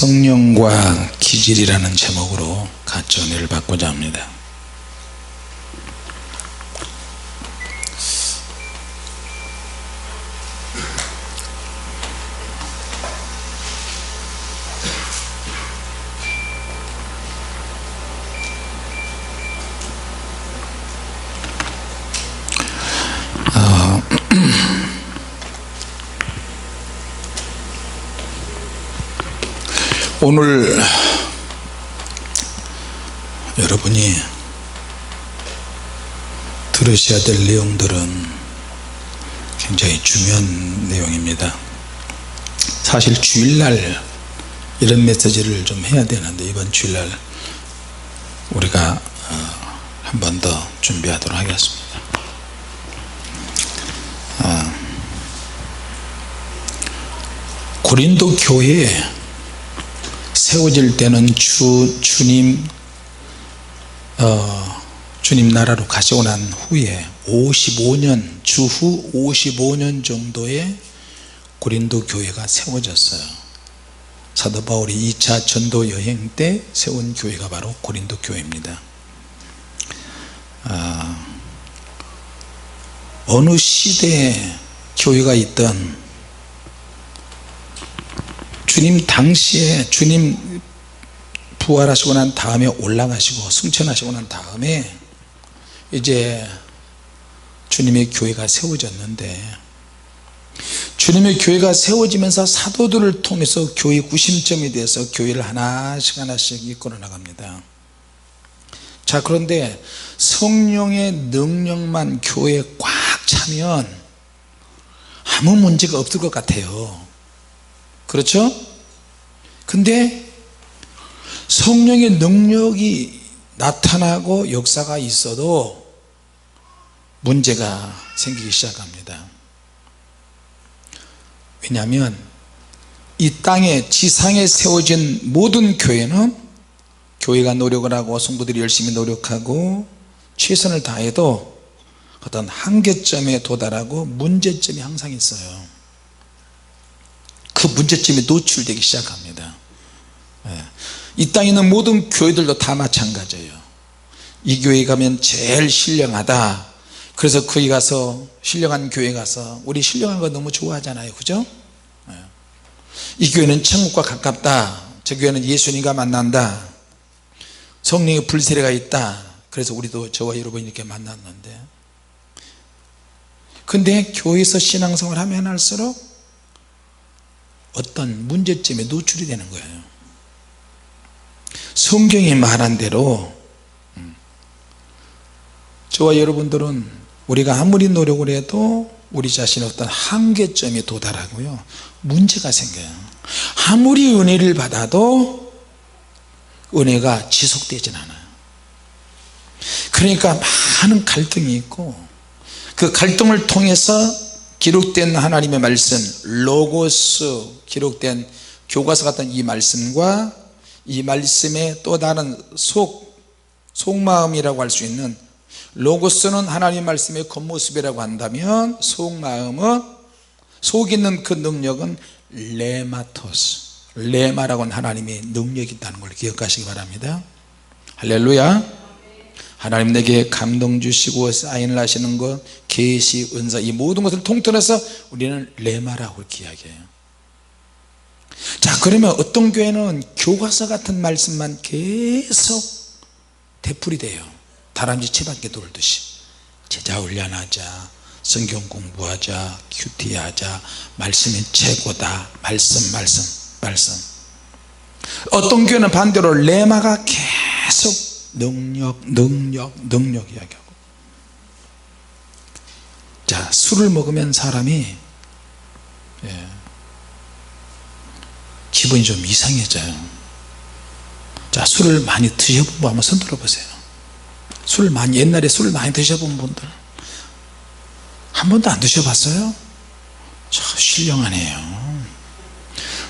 성령과 기질이라는 제목으로 같이 은혜를 받고자 합니다. 오늘 여러분이 들으셔야 될 내용들은 굉장히 중요한 내용입니다. 사실 주일날 이런 메시지를 좀 해야 되는데 이번 주일날 우리가 한 번 더 준비하도록 하겠습니다. 고린도 교회에 세워질 때는 주님 나라로 가시고 난 후에 55년 주후 55년 정도에 고린도 교회가 세워졌어요. 사도 바울이 2차 전도 여행 때 세운 교회가 바로 고린도 교회입니다. 어느 시대에 교회가 있던 주님 당시에 주님 부활하시고 난 다음에 올라가시고 승천하시고 난 다음에 이제 주님의 교회가 세워졌는데, 주님의 교회가 세워지면서 사도들을 통해서 교회 구심점이 돼서 교회를 하나씩 이끌어 나갑니다. 자, 그런데 성령의 능력만 교회에 꽉 차면 아무 문제가 없을 것 같아요. 그렇죠? 근데 성령의 능력이 나타나고 역사가 있어도 문제가 생기기 시작합니다. 왜냐하면 이 땅에 지상에 세워진 모든 교회는 교회가 노력을 하고 성도들이 열심히 노력하고 최선을 다해도 어떤 한계점에 도달하고 문제점이 항상 있어요. 그 문제점이 노출되기 시작합니다. 이 땅에 있는 모든 교회들도 다 마찬가지예요. 이 교회 가면 제일 신령하다, 그래서 거기 가서 신령한 교회 가서 우리 신령한 거 너무 좋아하잖아요. 그죠? 이 교회는 천국과 가깝다, 저 교회는 예수님과 만난다, 성령의 불세례가 있다, 그래서 우리도 저와 여러분이 이렇게 만났는데, 근데 교회에서 신앙생활 하면 할수록 어떤 문제점에 노출이 되는 거예요. 성경이 말한 대로 저와 여러분들은 우리가 아무리 노력을 해도 우리 자신의 어떤 한계점에 도달하고요, 문제가 생겨요. 아무리 은혜를 받아도 은혜가 지속되진 않아요. 그러니까 많은 갈등이 있고, 그 갈등을 통해서 기록된 하나님의 말씀, 로고스, 기록된 교과서 같은 이 말씀과 이 말씀의 또 다른 속마음이라고 할 수 있는, 로고스는 하나님 말씀의 겉모습이라고 한다면 속마음은, 속 있는 그 능력은 레마토스, 레마라고 하는 하나님의 능력이 있다는 걸 기억하시기 바랍니다. 할렐루야. 하나님 내게 감동 주시고 사인을 하시는 것, 계시, 은사, 이 모든 것을 통틀어서 우리는 레마라고 이야기해요. 자, 그러면 어떤 교회는 교과서 같은 말씀만 계속 되풀이 돼요. 다람쥐 채밖에 돌듯이. 제자 훈련하자, 성경 공부하자, 큐티하자, 말씀이 최고다, 말씀. 어떤 교회는 반대로 레마가 계속 능력 이야기하고. 자, 술을 먹으면 사람이 기분이 좀 이상해져요. 자, 술을 많이 드셔본 분 한번 손 들어보세요. 옛날에 술을 많이 드셔본 분들 한 번도 안 드셔봤어요? 참 신령하네요.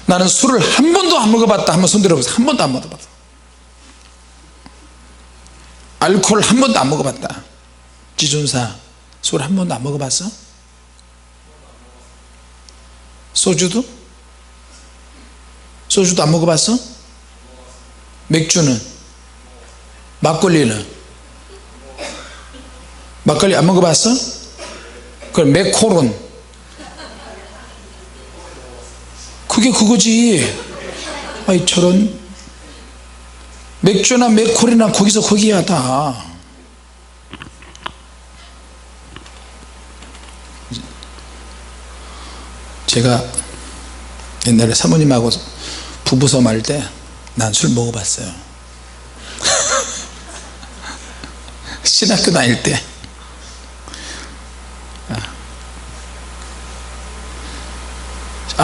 나는 술을 한 번도 안 먹어봤다. 한번 손 들어보세요. 한 번도 안 먹어봤다. 알코올 한 번도 안 먹어봤다. 지준사, 술 한 번도 안 먹어봤어? 소주도? 소주도 안 먹어봤어? 맥주는? 막걸리는? 막걸리 안 먹어봤어? 그럼 맥콜은? 그게 그거지. 아이 저런, 맥주나 맥콜이나 거기서 거기야 다. 제가 옛날에 사모님하고 부부싸움 할 때 난 술 먹어봤어요. 신학교 다닐 때.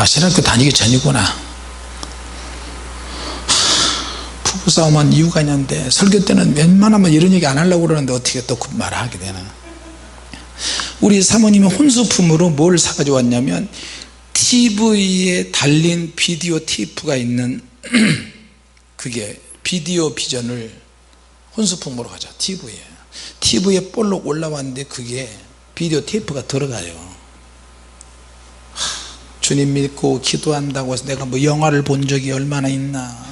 신학교 다니기 전이구나. 부부싸움한 이유가 있는데, 설교 때는 웬만하면 이런 얘기 안 하려고 그러는데 어떻게 또 그 말을 하게 되나. 우리 사모님이 혼수품으로 뭘 사가지고 왔냐면, TV에 달린 비디오 테이프가 있는 그게 비디오 비전을 혼수품으로 가져. TV에 볼록 올라왔는데 그게 비디오 테이프가 들어가요. 주님 믿고 기도한다고 해서 내가 뭐 영화를 본 적이 얼마나 있나.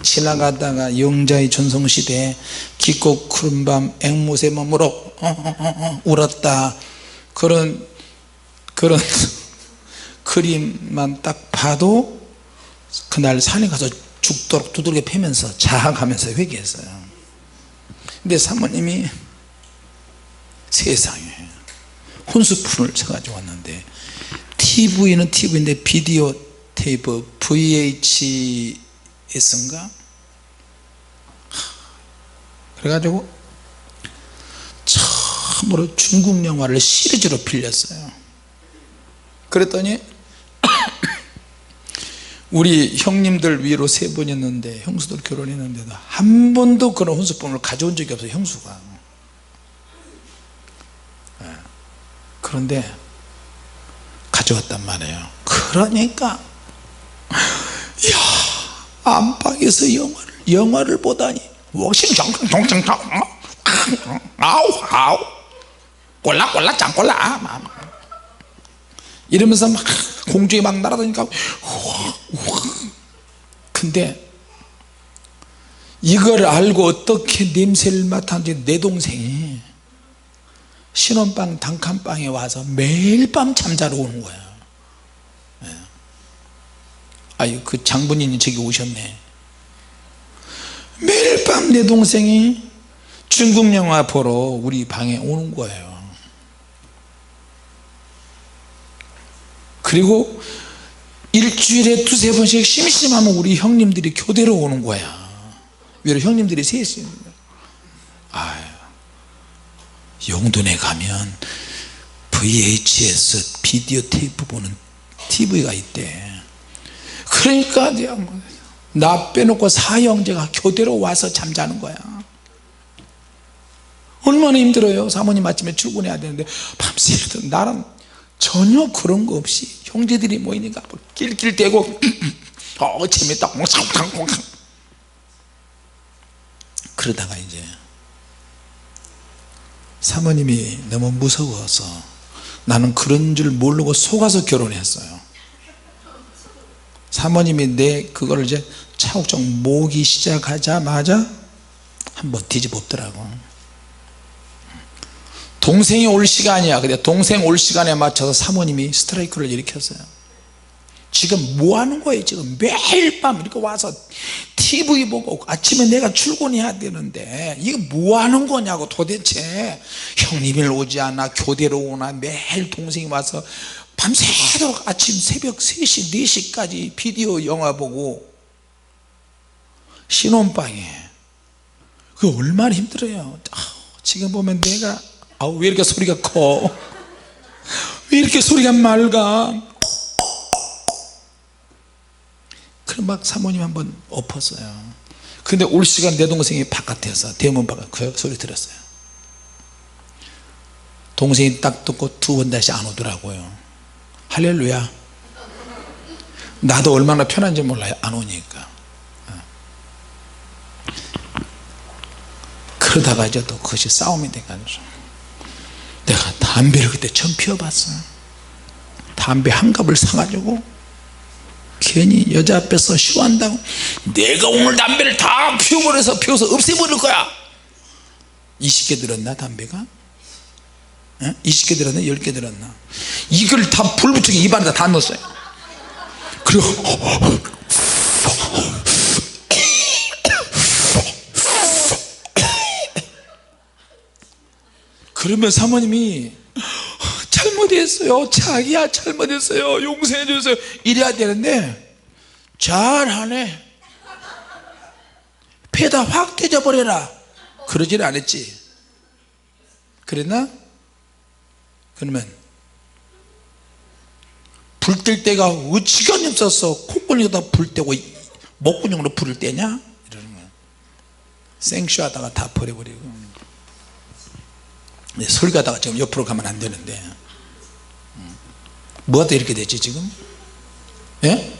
지나가다가 영자의 전성시대에 깊고 푸른 밤 앵무새 몸으로 울었다, 그런 그림만 딱 봐도 그날 산에 가서 죽도록 두들겨 패면서 자학하면서 회개했어요. 근데 사모님이 세상에 혼수품을 사가지고 왔는데, TV는 TV인데 비디오 테이프 VHS인가? 그래가지고 처음으로 중국 영화를 시리즈로 빌렸어요. 그랬더니 우리 형님들 위로 3번이었는데, 형수들 결혼했는데도 한 번도 그런 혼수품을 가져온 적이 없어요, 형수가. 그런데 가져왔단 말이에요. 그러니까 이야, 안방에서 영화를 보다니 아우 꼴라 짱꼴라 이러면서 막 공중에 막 날아다니까. 근데 이걸 알고 어떻게 냄새를 맡았는지 내 동생이 신혼방 단칸방에 와서 매일 밤 잠자러 오는 거야. 아유, 그 장본인이 저기 오셨네. 매일 밤 내 동생이 중국 영화 보러 우리 방에 오는 거예요. 그리고 일주일에 2-3번씩 심심하면 우리 형님들이 교대로 오는 거야. 왜 형님들이 셋이. 용돈에 가면 VHS 비디오 테이프 보는 TV가 있대. 그러니까 나 빼놓고 4형제가 교대로 와서 잠자는 거야. 얼마나 힘들어요. 사모님 아침에 출근해야 되는데 밤새도. 나는 전혀 그런 거 없이 형제들이 모이니까 낄낄대고 재밌다 그러다가 이제 사모님이 너무 무서워서, 나는 그런 줄 모르고 속아서 결혼했어요. 사모님이 내 그거를 이제 차곡차곡 모으기 시작하자마자 한번 뒤집어엎더라고. 동생이 올 시간이야. 근데 동생 올 시간에 맞춰서 사모님이 스트라이크를 일으켰어요. 지금 뭐 하는 거예요? 지금 매일 밤 이렇게 와서 TV 보고 아침에 내가 출근해야 되는데 이거 뭐 하는 거냐고. 도대체 형님이 오지 않아, 교대로 오나, 매일 동생이 와서 밤새도록 아침 새벽 3시 4시까지 비디오 영화 보고 신혼방에. 그거 얼마나 힘들어요. 지금 보면 내가 왜 이렇게 소리가 커? 왜 이렇게 소리가 맑아? 그럼 막 사모님 한번 엎었어요. 근데 올 시간 내 동생이 바깥에서 대문 바깥 그 소리 들었어요. 동생이 딱 듣고 2번 다시 안 오더라고요. 할렐루야. 나도 얼마나 편한지 몰라요, 안 오니까. 그러다가 이제 또 그것이 싸움이 돼가지고 내가 담배를 그때 처음 피워봤어요. 담배 한 갑을 사가지고 괜히 여자 앞에서 쇼한다고 내가 오늘 담배를 다 피워서 없애버릴 거야. 20개 들었나 담배가? 20개 들었나 10개 들었나? 이걸 다 불 붙이고 입안에다 다 넣었어요. 그리고 그러면 사모님이 잘못했어요, 자기야 잘못했어요, 용서해 주세요 이래야 되는데 잘하네, 배다 확 떼져버려라 그러질 않았지. 그랬나? 그러면 불 뗄 때가 어지간히 없어서 콧구멍에다 불 떼고 목구멍으로 불을 떼냐 이러는 거야. 생쇼하다가 다 버려버리고. 설 가다가 지금 옆으로 가면 안 되는데 뭐가 또 이렇게 됐지 지금? 예?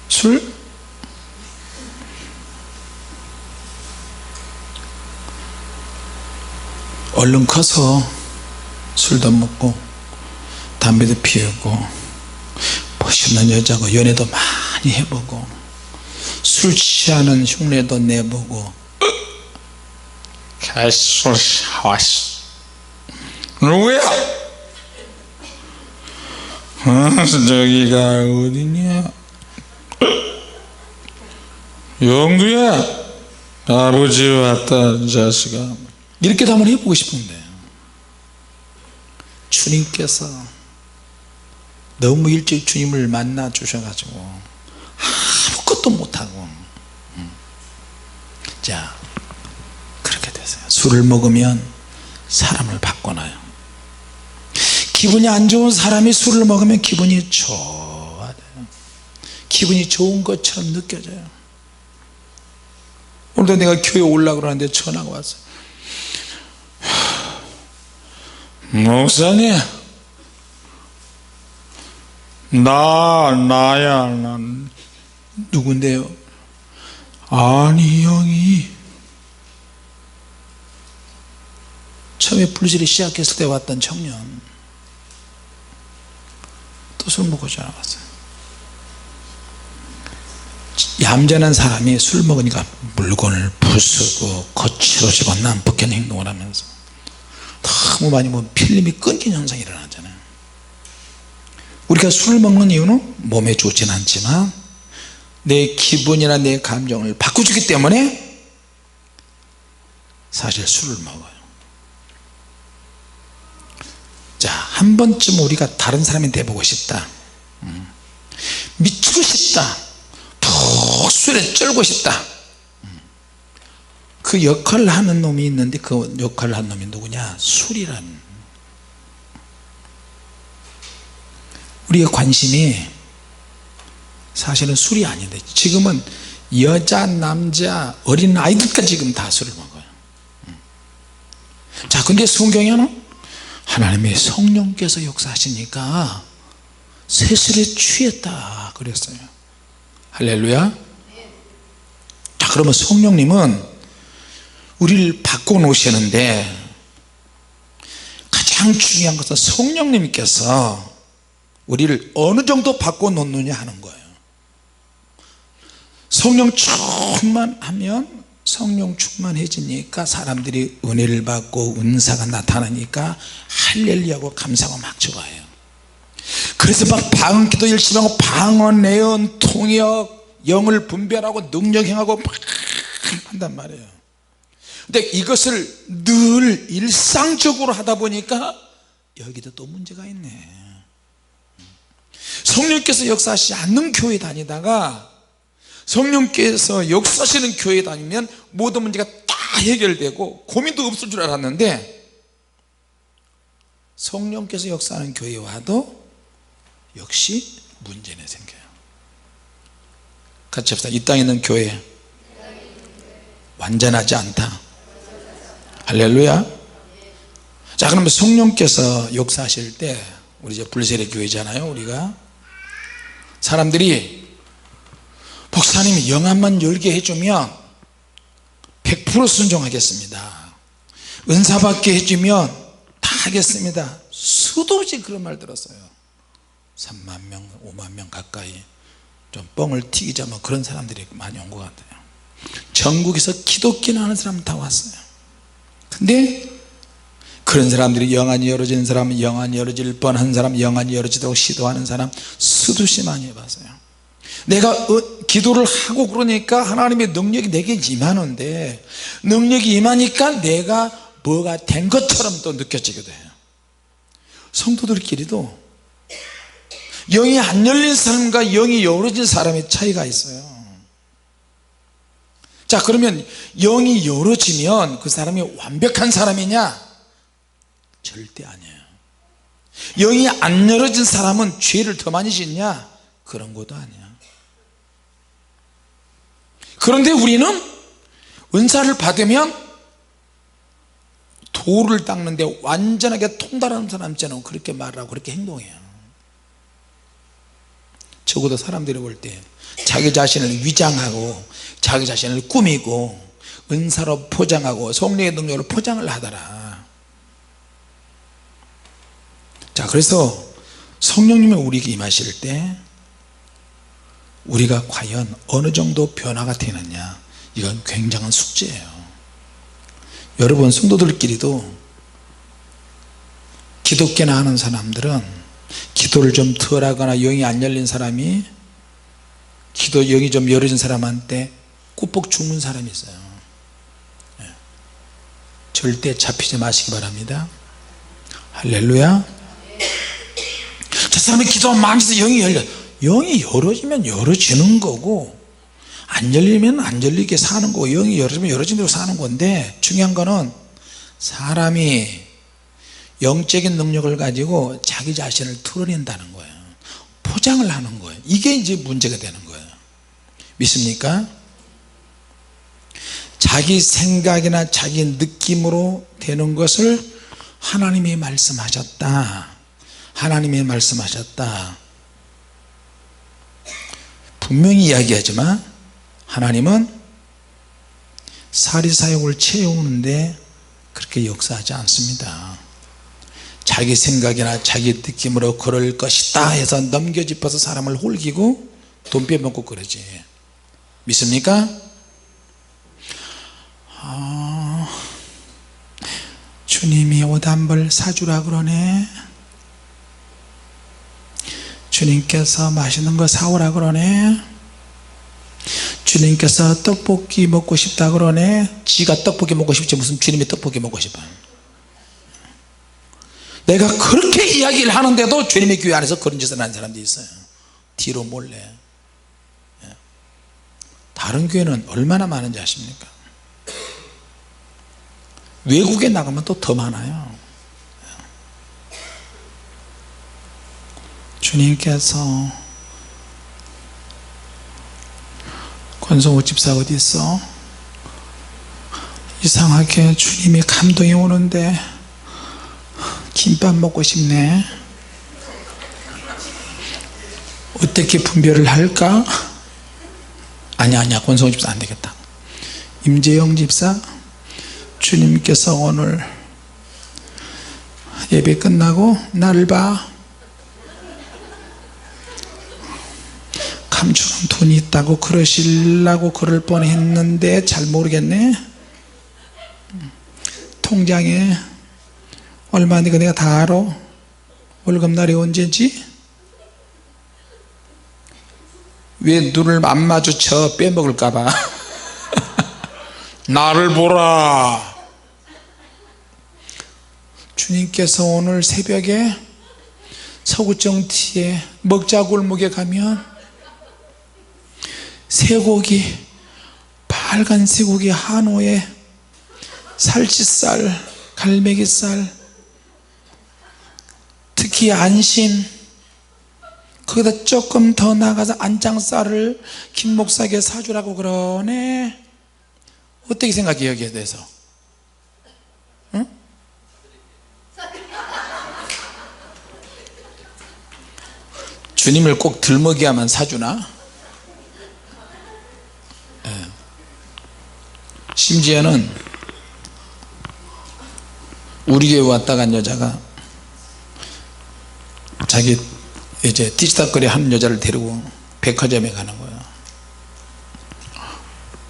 술? 얼른 커서 술도 먹고 담배도 피우고 멋있는 여자고 연애도 많이 해보고 술 취하는 흉내도 내보고 개술 사왔어. 누구야? 저기가 어디냐? 영두야, 아버지 왔다 이 자식아. 이렇게도 한번 해보고 싶은데 주님께서 너무 일찍 주님을 만나 주셔가지고 아무것도 못하고 자 그렇게 되세요. 술을 먹으면 사람을 바꿔놔요. 기분이 안 좋은 사람이 술을 먹으면 기분이 좋아져요. 기분이 좋은 것처럼 느껴져요. 오늘도 내가 교회 올라가고 그러는데 전화가 왔어요. 목사님, 나야 난 누군데요? 아니 형이 처음에 불질이 시작했을 때 왔던 청년 또 술 먹고 전화 왔어요. 얌전한 사람이 술 먹으니까 물건을 부수고 거칠어지고 난폭한 행동을 하면서 너무 많이 보면 필름이 끊긴 현상이 일어나잖아요. 우리가 술을 먹는 이유는 몸에 좋지는 않지만 내 기분이나 내 감정을 바꿔주기 때문에 사실 술을 먹어요. 자, 한 번쯤 우리가 다른 사람이 돼보고 싶다, 미치고 싶다, 푹 술에 쩔고 싶다, 그 역할을 하는 놈이 있는데 그 역할을 하는 놈이 누구냐? 술이라는. 우리의 관심이 사실은 술이 아닌데 지금은 여자 남자 어린 아이들까지 지금 다 술을 먹어요. 자, 근데 성경에는 하나님의 성령께서 역사하시니까 세술에 취했다 그랬어요. 할렐루야. 자, 그러면 성령님은 우리를 바꿔놓으시는데 가장 중요한 것은 성령님께서 우리를 어느 정도 바꿔놓느냐 하는 거예요. 성령 충만하면 성령 충만해지니까 사람들이 은혜를 받고 은사가 나타나니까 할렐루야고 감사하고 막 좋아해요. 그래서 막 방언기도 열심히 하고 방언, 예언, 통역, 영을 분별하고 능력 행하고 막 한단 말이에요. 근데 이것을 늘 일상적으로 하다 보니까 여기도 또 문제가 있네. 성령께서 역사하시지 않는 교회 다니다가 성령께서 역사하시는 교회 다니면 모든 문제가 다 해결되고 고민도 없을 줄 알았는데 성령께서 역사하는 교회에 와도 역시 문제는 생겨요. 같이 합시다. 이 땅에 있는 교회 완전하지 않다. 할렐루야. 자, 그러면 성령께서 역사하실 때 우리 이제 불세례 교회잖아요. 우리가 사람들이 목사님이 영안만 열게 해주면 100% 순종하겠습니다, 은사 받게 해주면 다 하겠습니다, 수도 없이 그런 말 들었어요. 3만 명 5만 명 가까이 좀 뻥을 튀기자면 그런 사람들이 많이 온 것 같아요. 전국에서 기독교나 하는 사람 다 왔어요. 근데 그런 사람들이 영안이 열어지는 사람, 영안이 열어질 뻔한 사람, 영안이 열어지도록 시도하는 사람 수두시 많이 해봤어요. 내가 기도를 하고 그러니까 하나님의 능력이 내게 임하는데, 능력이 임하니까 내가 뭐가 된 것처럼 또 느껴지기도 해요. 성도들끼리도 영이 안 열린 사람과 영이 열어진 사람의 차이가 있어요. 자, 그러면 영이 열어지면 그 사람이 완벽한 사람이냐? 절대 아니에요. 영이 안 열어진 사람은 죄를 더 많이 짓냐? 그런 것도 아니야. 그런데 우리는 은사를 받으면 돌을 닦는데 완전하게 통달하는 사람처럼 그렇게 말하고 그렇게 행동해요. 적어도 사람들이 볼 때 자기 자신을 위장하고 자기 자신을 꾸미고 은사로 포장하고 성령의 능력으로 포장을 하더라. 자, 그래서 성령님이 우리에게 임하실 때 우리가 과연 어느 정도 변화가 되느냐, 이건 굉장한 숙제예요. 여러분, 성도들끼리도 기독교나 하는 사람들은 기도를 좀 덜 하거나 영이 안 열린 사람이 기도 영이 좀 열어진 사람한테 꾹뻑 죽는 사람이 있어요. 절대 잡히지 마시기 바랍니다. 할렐루야. 저 사람이 기도하면 많이 해서 영이 열려. 영이 열어지면 열어지는 거고, 안 열리면 안 열리게 사는 거고, 영이 열어지면 열어진 대로 사는 건데, 중요한 거는 사람이 영적인 능력을 가지고 자기 자신을 드러낸다는 거예요. 포장을 하는 거예요. 이게 이제 문제가 되는 거예요. 믿습니까? 자기 생각이나 자기 느낌으로 되는 것을 하나님이 말씀하셨다, 하나님이 말씀하셨다 분명히 이야기하지만, 하나님은 사리사욕을 채우는데 그렇게 역사하지 않습니다. 자기 생각이나 자기 느낌으로 그럴 것이다 해서 넘겨짚어서 사람을 홀기고 돈 빼먹고 그러지. 믿습니까? 주님이 옷 한 벌 사주라 그러네, 주님께서 맛있는 거 사오라 그러네, 주님께서 떡볶이 먹고 싶다 그러네. 지가 떡볶이 먹고 싶지 무슨 주님이 떡볶이 먹고 싶어. 내가 그렇게 이야기를 하는데도 주님의 교회 안에서 그런 짓을 하는 사람들이 있어요. 뒤로 몰래. 다른 교회는 얼마나 많은지 아십니까? 외국에 나가면 또 더 많아요. 주님께서, 권성호 집사 어디 있어? 이상하게 주님이 감동이 오는데 김밥 먹고 싶네. 어떻게 분별을 할까? 아니야 권성호 집사 안 되겠다. 임재영 집사, 주님께서 오늘 예배 끝나고 나를 봐. 감추는 돈이 있다고 그러시려고 그럴 뻔했는데 잘 모르겠네. 통장에 얼마인지 내가 다 알아. 월급날이 언제지? 왜 눈을 안 마주쳐? 빼먹을까봐. 나를 보라. 주님께서 오늘 새벽에 서구정티에 먹자골목에 가면 쇠고기, 빨간 쇠고기 한우에 살치살, 갈매기살, 특히 안심, 거기다 조금 더 나가서 안장살을 김 목사에게 사주라고 그러네. 어떻게 생각해 여기에 대해서? 응? 주님을 꼭 들먹이야만 사주나? 심지어는 우리 교회 왔다 간 여자가 자기 이제 뒤치다거리 하는 여자를 데리고 백화점에 가는 거야.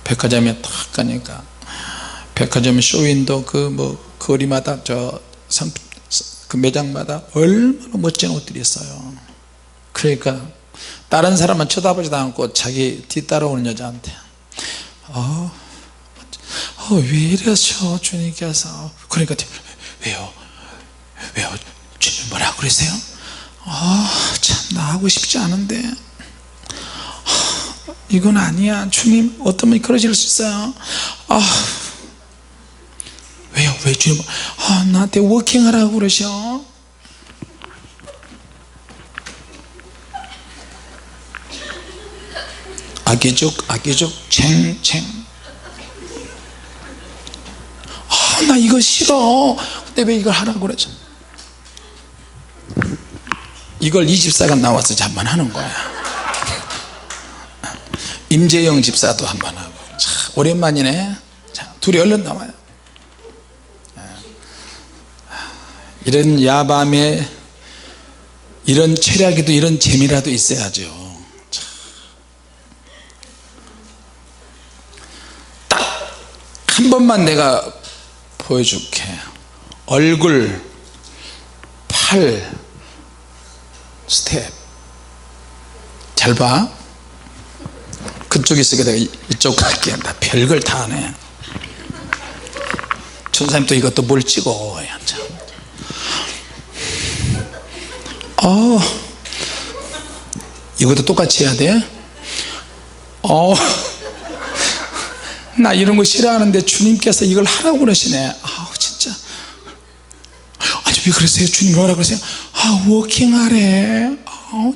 백화점에 딱 가니까 백화점 쇼윈도 그 거리마다 그 매장마다 얼마나 멋진 옷들이 있어요. 그러니까 다른 사람은 쳐다보지도 않고 자기 뒤따라오는 여자한테 왜 이러셔 주님께서. 그러니까 왜요 주님 뭐라고 그러세요? 참 나 하고 싶지 않은데 이건 아니야 주님, 어쩌면 그러실 수 있어요. 왜요 왜 주님 나한테 워킹하라고 그러셔. 악의적 챙챙. 나 이거 싫어. 근데 왜 이걸 하라고 그러죠? 이걸 이 집사가 나와서 한번 하는 거야. 임재영 집사도 한번 하고. 참 오랜만이네. 자, 둘이 얼른 나와요. 이런 야밤에 이런 철학에도 이런 재미라도 있어야죠. 딱 한 번만 내가 보여줄게. 얼굴, 팔, 스텝 잘 봐. 그쪽에 있으니까 내가 이쪽 갈게. 나 별걸 다 하네. 천사님 또 이것도 뭘 찍어. 참. 이것도 똑같이 해야 돼. 나 이런 거 싫어하는데 주님께서 이걸 하라고 그러시네. 진짜. 아니 왜 그러세요? 주님 뭐라 그러세요? 워킹하래.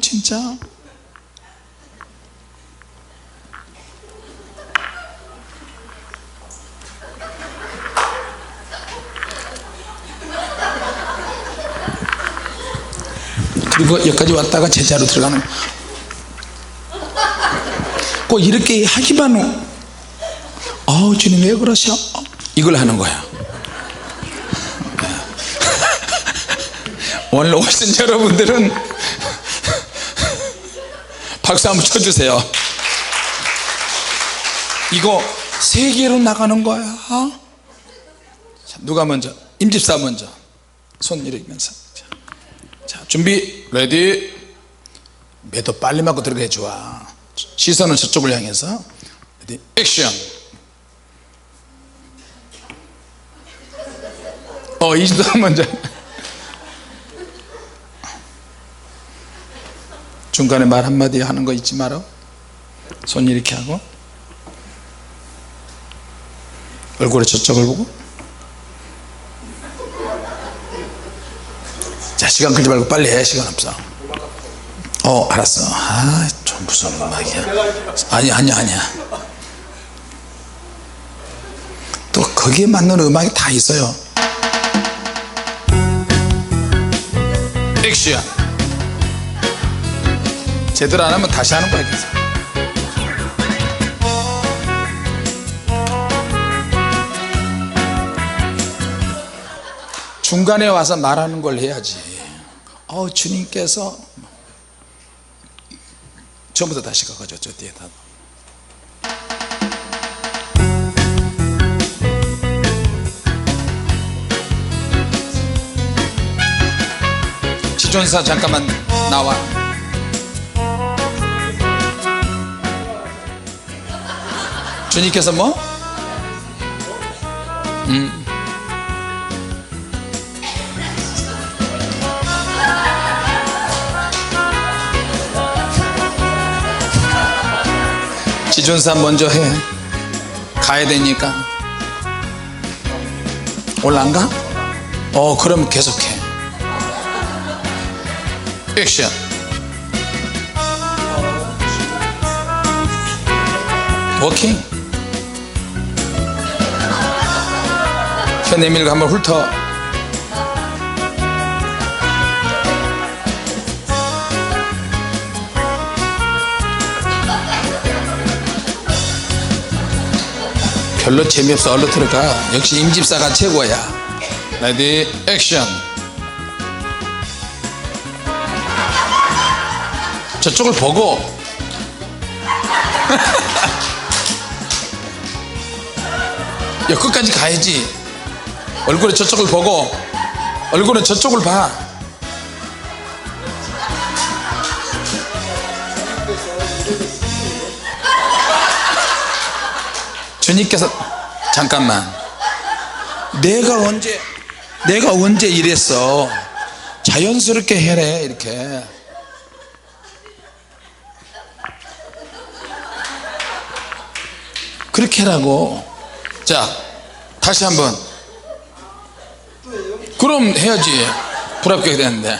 진짜. 그리고 여기까지 왔다가 제자로 들어가는. 꼭 이렇게 하기만 주님 왜 그러셔? 이걸 하는 거야. 오늘 오신 여러분들은 박수 한번 쳐주세요. 이거 세계로 나가는 거야. 자, 누가 먼저? 임집사 먼저 손 이러면서. 자, 준비 레디. 매도 빨리 맞고 들어가야 좋아. 시선은 저쪽을 향해서. 레디 액션. 이집사 먼저. 중간에 말 한마디 하는 거 잊지 마라. 손 이렇게 하고 얼굴에 저쪽을 보고. 자, 시간 끌지 말고 빨리 해. 시간 없어. 알았어. 좀 무슨 음악이야. 아니야. 또 거기에 맞는 음악이 다 있어요. 액션. 제대로 안 하면 다시 하는 거야. 계속. 중간에 와서 말하는 걸 해야지. 주님께서 처음부터 다시 가가지고 저 뒤에다. 지존사 잠깐만 나와. 주님께서 뭐? 지존사 먼저 해. 가야 되니까. 오늘 안 가? 그럼 계속해. 액션. 워킹. 혀 내밀고 한번 훑어. 별로 재미없어. 얼른 들어가. 역시 임집사가 최고야. 레디 액션. 저쪽을 보고 야, 끝까지 가야지. 얼굴에 저쪽을 보고 얼굴은 저쪽을 봐. 주님께서 잠깐만, 내가 언제 이랬어. 자연스럽게 해래. 이렇게 그렇게 하라고. 자, 다시 한번. 그럼 해야지. 불합격이 되는데.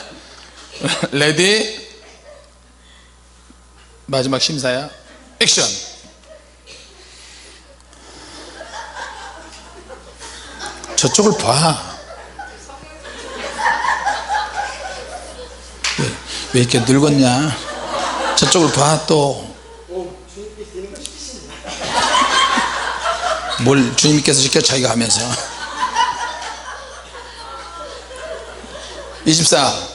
레디, 마지막 심사야. 액션. 저쪽을 봐. 왜 이렇게 늙었냐. 저쪽을 봐. 또 뭘 주님께서 시켜 자기가 하면서. 24.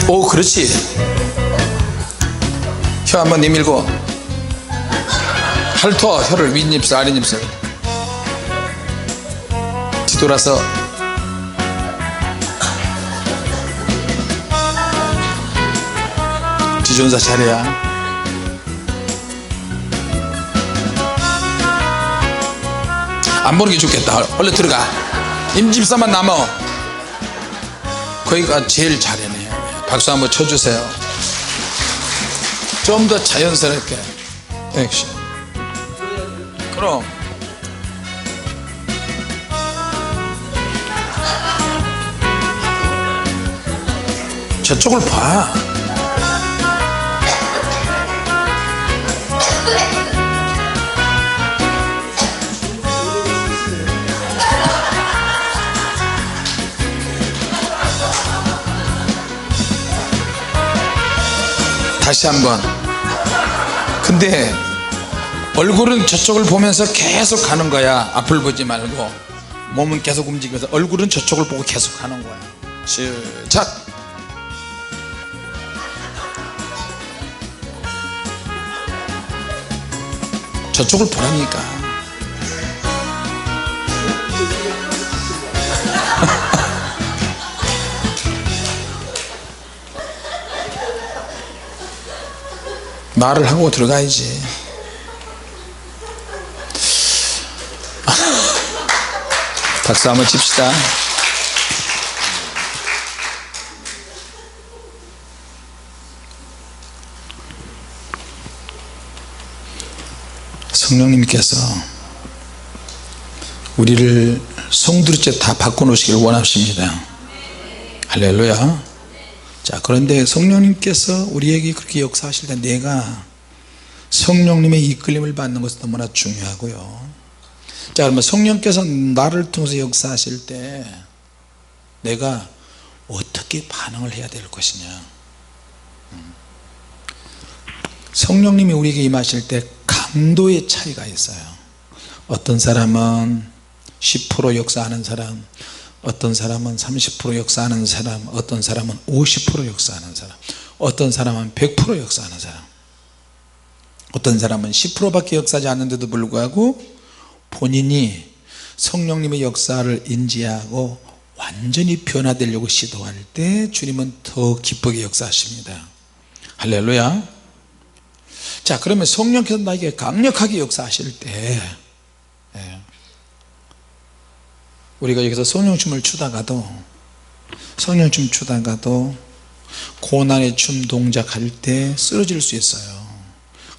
오, 그렇지. 혀 한번 내밀고 핥어. 혀를 윗입술 아랫입술 뒤돌아서 뒤존사 차례야. 안 보는 게 좋겠다. 얼른 들어가. 임집사만 남아. 거기가 제일 잘해네. 박수 한번 쳐주세요. 좀 더 자연스럽게. 액션. 그럼 저쪽을 봐. 다시 한번. 근데 얼굴은 저쪽을 보면서 계속 가는 거야. 앞을 보지 말고 몸은 계속 움직이면서 얼굴은 저쪽을 보고 계속 가는 거야. 시작. 저쪽을 보라니까. 말을 하고 들어가야지. 박수 한번 칩시다. 성령님께서 우리를 송두리째 다 바꿔놓으시길 원하십니다. 할렐루야. 자, 그런데 성령님께서 우리에게 그렇게 역사하실 때 내가 성령님의 이끌림을 받는 것은 너무나 중요하고요. 자, 그러면 성령께서 나를 통해서 역사하실 때 내가 어떻게 반응을 해야 될 것이냐. 성령님이 우리에게 임하실 때 강도의 차이가 있어요. 어떤 사람은 10% 역사하는 사람, 어떤 사람은 30% 역사하는 사람, 어떤 사람은 50% 역사하는 사람, 어떤 사람은 100% 역사하는 사람, 어떤 사람은 10%밖에 역사하지 않는데도 불구하고 본인이 성령님의 역사를 인지하고 완전히 변화되려고 시도할 때 주님은 더 기쁘게 역사하십니다. 할렐루야. 자, 그러면 성령께서 나에게 강력하게 역사하실 때 우리가 여기서 성령춤을 추다가도 고난의 춤 동작할 때 쓰러질 수 있어요.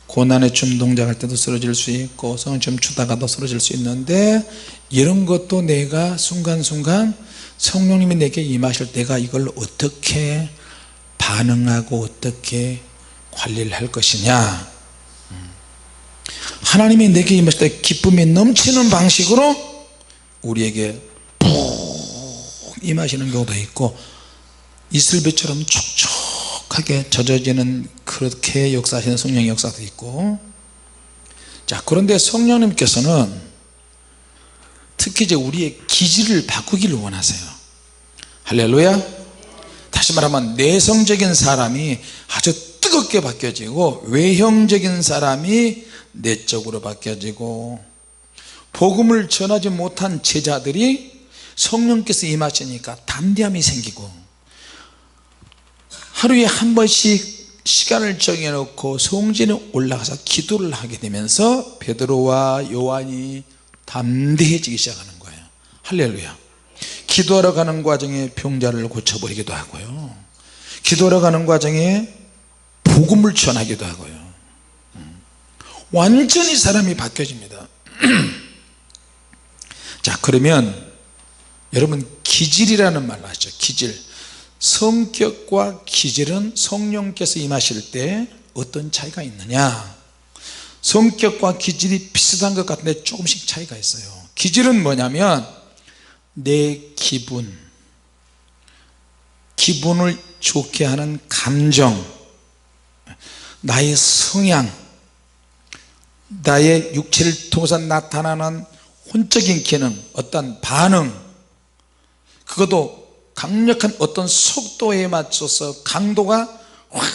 고난의 춤 동작할 때도 쓰러질 수 있고 성령춤 추다가도 쓰러질 수 있는데, 이런 것도 내가 순간순간 성령님이 내게 임하실 때가 이걸 어떻게 반응하고 어떻게 관리를 할 것이냐. 하나님이 내게 임하실 때 기쁨이 넘치는 방식으로 우리에게 푹 임하시는 경우도 있고, 이슬비처럼 촉촉하게 젖어지는 그렇게 역사하시는 성령의 역사도 있고. 자, 그런데 성령님께서는 특히 이제 우리의 기질을 바꾸기를 원하세요. 할렐루야. 다시 말하면 내성적인 사람이 아주 뜨겁게 바뀌어지고 외형적인 사람이 내적으로 바뀌어지고, 복음을 전하지 못한 제자들이 성령께서 임하시니까 담대함이 생기고, 하루에 한 번씩 시간을 정해놓고 성전에 올라가서 기도를 하게 되면서 베드로와 요한이 담대해지기 시작하는 거예요. 할렐루야. 기도하러 가는 과정에 병자를 고쳐버리기도 하고요, 기도하러 가는 과정에 복음을 전하기도 하고요. 완전히 사람이 바뀌어집니다. 자, 그러면 여러분, 기질이라는 말을 아시죠? 기질. 성격과 기질은 성령께서 임하실 때 어떤 차이가 있느냐? 성격과 기질이 비슷한 것 같은데 조금씩 차이가 있어요. 기질은 뭐냐면 내 기분을 좋게 하는 감정, 나의 성향, 나의 육체를 통해서 나타나는 혼적인 기능, 어떤 반응, 그것도 강력한 어떤 속도에 맞춰서 강도가 확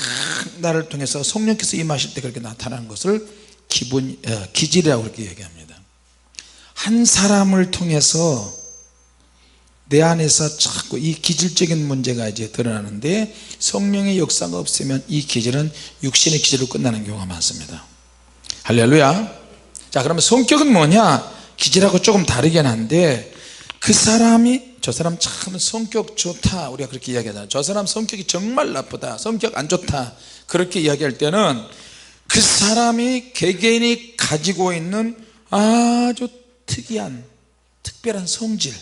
나를 통해서 성령께서 임하실 때 그렇게 나타나는 것을 기질이라고 그렇게 얘기합니다. 한 사람을 통해서 내 안에서 자꾸 이 기질적인 문제가 이제 드러나는데, 성령의 역사가 없으면 이 기질은 육신의 기질로 끝나는 경우가 많습니다. 할렐루야. 자, 그러면 성격은 뭐냐? 기질하고 조금 다르긴 한데, 그 사람이 저 사람 참 성격 좋다, 우리가 그렇게 이야기하잖아요. 저 사람 성격이 정말 나쁘다, 성격 안 좋다, 그렇게 이야기할 때는 그 사람이 개개인이 가지고 있는 아주 특별한 성질,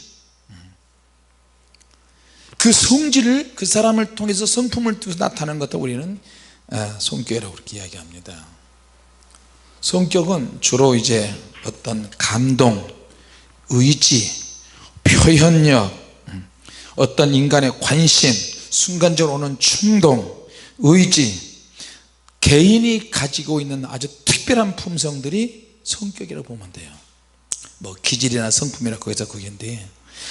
그 성질을 그 사람을 통해서 성품을 통해서 나타나는 것도 우리는 성격이라고 그렇게 이야기합니다. 성격은 주로 이제 어떤 감동, 의지, 표현력, 어떤 인간의 관심, 순간적으로 오는 충동, 의지, 개인이 가지고 있는 아주 특별한 품성들이 성격이라고 보면 돼요. 뭐 기질이나 성품이나 거기서 그게인데,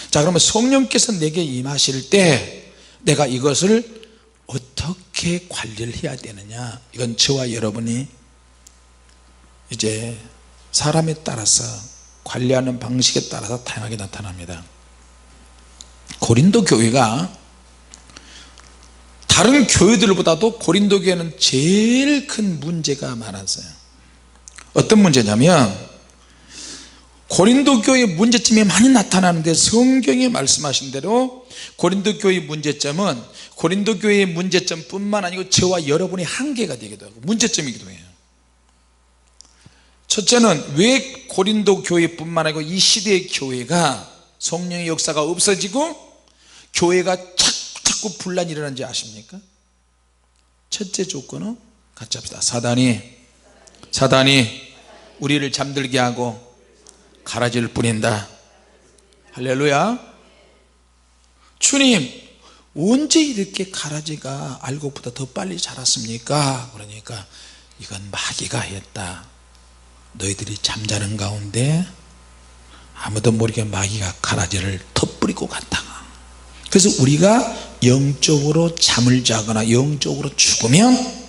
자, 그러면 성령께서 내게 임하실 때 내가 이것을 어떻게 관리를 해야 되느냐, 이건 저와 여러분이 이제 사람에 따라서 관리하는 방식에 따라서 다양하게 나타납니다. 고린도 교회가 다른 교회들보다도 고린도 교회는 제일 큰 문제가 많았어요. 어떤 문제냐면, 고린도 교회의 문제점이 많이 나타나는데 성경이 말씀하신 대로 고린도 교회의 문제점은 고린도 교회의 문제점뿐만 아니고 저와 여러분의 한계가 되기도 하고 문제점이기도 해요. 첫째는 왜 고린도 교회뿐만 아니고 이 시대의 교회가 성령의 역사가 없어지고 교회가 자꾸 분란이 일어나는지 아십니까? 첫째 조건은 같이 합시다. 사단이 우리를 잠들게 하고 가라지를 뿌린다. 할렐루야. 주님, 언제 이렇게 가라지가 알곡보다 더 빨리 자랐습니까? 그러니까 이건 마귀가 했다. 너희들이 잠자는 가운데 아무도 모르게 마귀가 가라지를 터뿌리고 갔다. 그래서 우리가 영적으로 잠을 자거나 영적으로 죽으면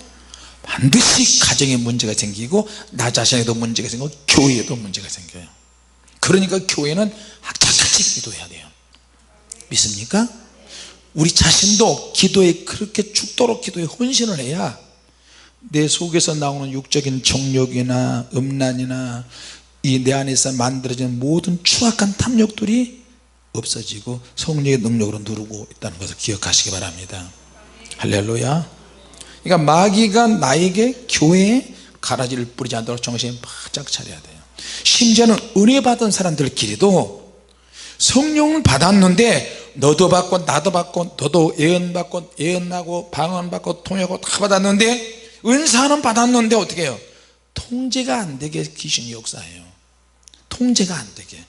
반드시 가정에 문제가 생기고 나 자신에도 문제가 생기고 교회에도 문제가 생겨요. 그러니까 교회는 악착같이 기도해야 돼요. 믿습니까? 우리 자신도 기도에 그렇게 죽도록 기도에 헌신을 해야 내 속에서 나오는 육적인 정욕이나 음란이나 이 내 안에서 만들어지는 모든 추악한 탐욕들이 없어지고 성령의 능력으로 누르고 있다는 것을 기억하시기 바랍니다. 할렐루야. 그러니까 마귀가 나에게 교회에 가라지를 뿌리지 않도록 정신을 바짝 차려야 돼요. 심지어는 은혜 받은 사람들끼리도 성령을 받았는데 너도 받고 나도 받고 너도 예언 받고 예언하고 방언 받고 통역하고 다 받았는데, 은사는 받았는데 어떻게 해요? 통제가 안 되게 귀신이 역사해요. 통제가 안 되게.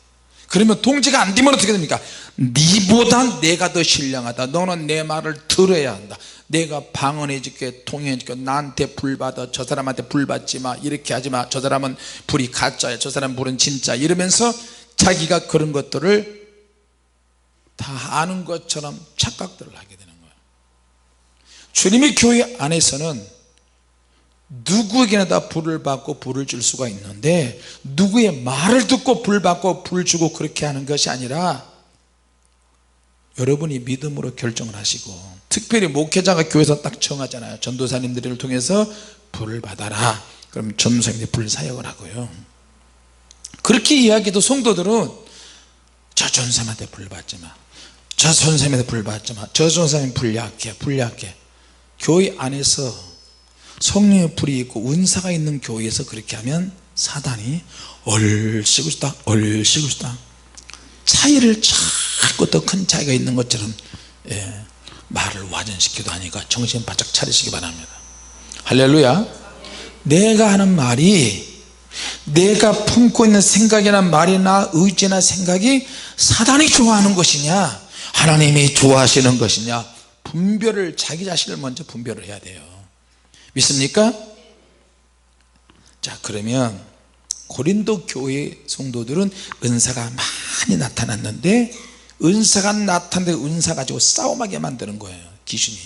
그러면 통제가 안 되면 어떻게 됩니까? 네보다 내가 더 신령하다, 너는 내 말을 들어야 한다, 내가 방언해 줄게 통역해 줄게, 나한테 불 받아, 저 사람한테 불 받지 마, 이렇게 하지 마, 저 사람은 불이 가짜야, 저 사람 불은 진짜, 이러면서 자기가 그런 것들을 다 아는 것처럼 착각들을 하게 되는 거예요. 주님의 교회 안에서는 누구에게나 다 불을 받고 불을 줄 수가 있는데, 누구의 말을 듣고 불 받고 불 주고 그렇게 하는 것이 아니라 여러분이 믿음으로 결정을 하시고, 특별히 목회자가 교회에서 딱 정하잖아요. 전도사님들을 통해서 불을 받아라. 그럼 전도사님들이 불 사역을 하고요. 그렇게 이야기해도 성도들은 저 전사님한테 불 받지 마, 저 선생님한테 불 받지 마, 저 전사님 불 약해. 교회 안에서 성령의 불이 있고 은사가 있는 교회에서 그렇게 하면 사단이 얼씨구 싶다 차이를 자꾸 더 큰 차이가 있는 것처럼 말을 와전시키도 하니까 정신 바짝 차리시기 바랍니다. 할렐루야. 내가 하는 말이, 내가 품고 있는 생각이나 말이나 의지나 생각이 사단이 좋아하는 것이냐 하나님이 좋아하시는 것이냐, 분별을, 자기 자신을 먼저 분별을 해야 돼요. 믿습니까? 자, 그러면 고린도 교회 성도들은 은사가 많이 나타났는데, 은사가 나타났는데 은사 가지고 싸움하게 만드는 거예요, 귀신이.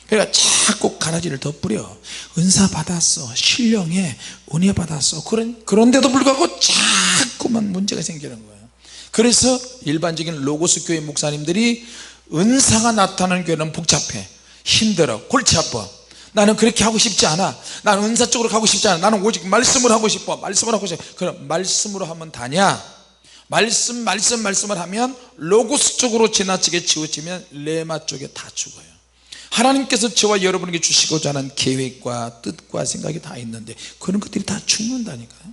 그러니까 자꾸 가라지를 더 뿌려. 은사 받았어, 신령해, 은혜 받았어. 그런데도 불구하고 자꾸만 문제가 생기는 거예요. 그래서 일반적인 로고스 교회 목사님들이 은사가 나타나는 교회는 복잡해, 힘들어, 골치 아파. 나는 그렇게 하고 싶지 않아, 나는 은사 쪽으로 가고 싶지 않아, 나는 오직 말씀을 하고 싶어. 그럼 말씀으로 하면 다냐? 말씀을 하면 로고스 쪽으로 지나치게 치우치면 레마 쪽에 다 죽어요. 하나님께서 저와 여러분에게 주시고자 하는 계획과 뜻과 생각이 다 있는데 그런 것들이 다 죽는다니까요.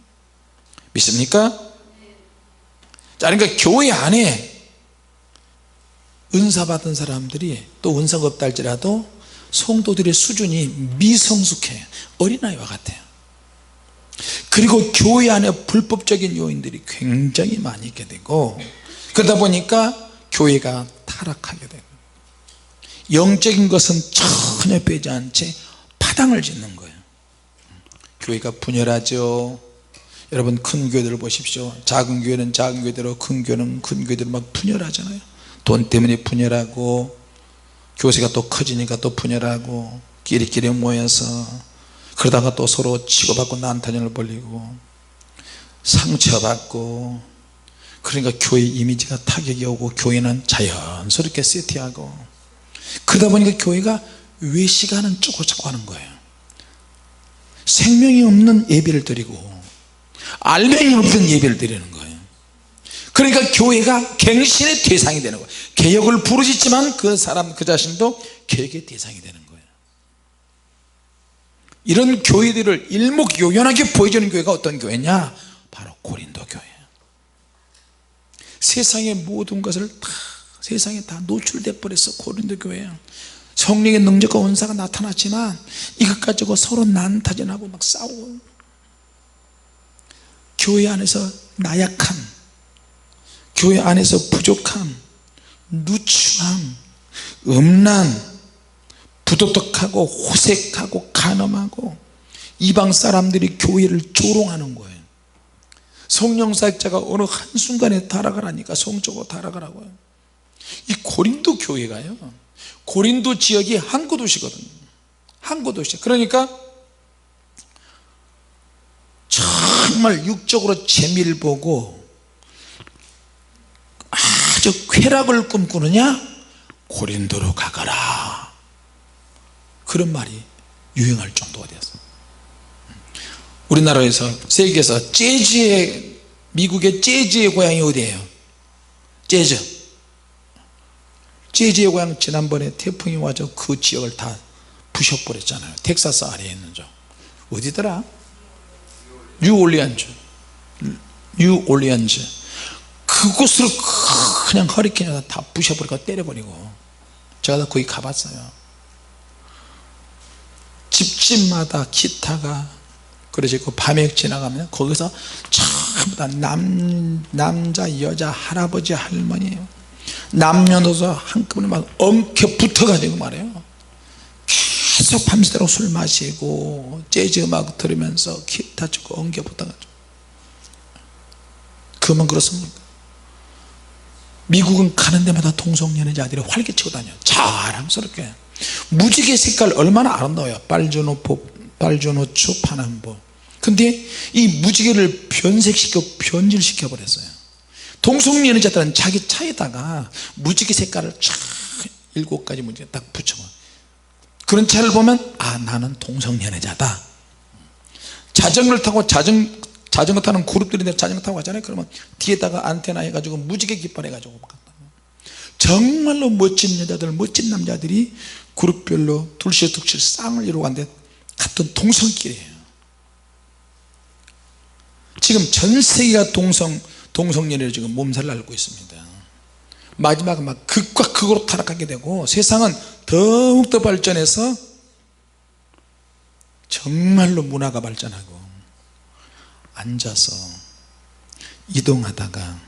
믿습니까? 자, 그러니까 교회 안에 은사 받은 사람들이, 또 은사가 없다 할지라도 성도들의 수준이 미성숙해, 어린아이와 같아요. 그리고 교회 안에 불법적인 요인들이 굉장히 많이 있게 되고, 그러다 보니까 교회가 타락하게 되고, 영적인 것은 전혀 빼지 않지 파당을 짓는 거예요. 교회가 분열하죠. 여러분, 큰 교회들을 보십시오. 작은 교회는 작은 교회대로, 큰 교회는 큰 교회대로 막 분열하잖아요. 돈 때문에 분열하고, 교세가 또 커지니까 또 분열하고, 끼리끼리 모여서 그러다가 또 서로 치고받고 난타전을 벌이고 상처받고, 그러니까 교회 이미지가 타격이 오고 교회는 자연스럽게 세팅하고, 그러다 보니까 교회가 외식하는 쪽으로 자꾸 하는 거예요. 생명이 없는 예배를 드리고 알맹이 없는 예배를 드리는 거예요. 그러니까 교회가 갱신의 대상이 되는 거예요. 개혁을 부르짖지만 그 사람 그 자신도 개혁의 대상이 되는 거예요. 이런 교회들을 일목요연하게 보여주는 교회가 어떤 교회냐? 바로 고린도 교회예요. 세상의 모든 것을 다, 세상에 다 노출돼 버렸어. 고린도 교회예요. 성령의 능력과 은사가 나타났지만 이것 가지고 서로 난타전하고 막 싸우고, 교회 안에서 나약함, 교회 안에서 부족함, 누추함, 음란, 부도덕하고 호색하고 간음하고, 이방 사람들이 교회를 조롱하는 거예요. 성령 사역자가 어느 한순간에 타락을 하니까 성적으로 타락을 하고요. 이 고린도 교회가요, 고린도 지역이 항구 도시거든요. 항구 도시. 그러니까 정말 육적으로 재미를 보고 아주 쾌락을 꿈꾸느냐? 고린도로 가거라. 그런 말이 유행할 정도가 되었어요. 우리나라에서, 세계에서 재즈의, 미국의 재즈의 고향이 어디예요? 재즈의 고향, 지난번에 태풍이 와서 그 지역을 다 부셔버렸잖아요. 텍사스 아래에 있는 쪽 어디더라? 뉴올리언즈. 그곳으로 그냥 허리케인에다 다 부셔버리고 때려버리고, 제가 다 거기 가봤어요. 집집마다 기타가, 그래서 그 밤에 지나가면 거기서 전부 다 남자 여자 할아버지 할머니 남녀노소 한꺼번에 막 엉켜 붙어가지고 말이에요. 계속 밤새도록 술 마시고 재즈 음악 들으면서 기타 치고 엉겨 붙어가지고, 그만 그렇습니까? 미국은 가는 데마다 동성연애자들이 활개치고 다녀요. 자랑스럽게. 무지개 색깔 얼마나 아름다워요. 빨주노초 파남보. 근데 이 무지개를 변색시켜 변질시켜 버렸어요. 동성연애자들은 자기 차에다가 무지개 색깔을 쫙 7가지 무지개 딱 붙여봐. 그런 차를 보면 아 나는 동성연애자다. 자전거를 타고 자전거 타는 그룹들이 자전거 타고 가잖아요. 그러면 뒤에다가 안테나 해가지고 무지개 깃발 해가지고 정말로 멋진 여자들 멋진 남자들이 그룹별로 둘씩 쌍을 이루고 가는데 같은 동성끼리예요. 지금 전 세계가 동성연애로 지금 몸살을 앓고 있습니다. 마지막에 막 극과 극으로 타락하게 되고 세상은 더욱더 발전해서 정말로 문화가 발전하고 앉아서 이동하다가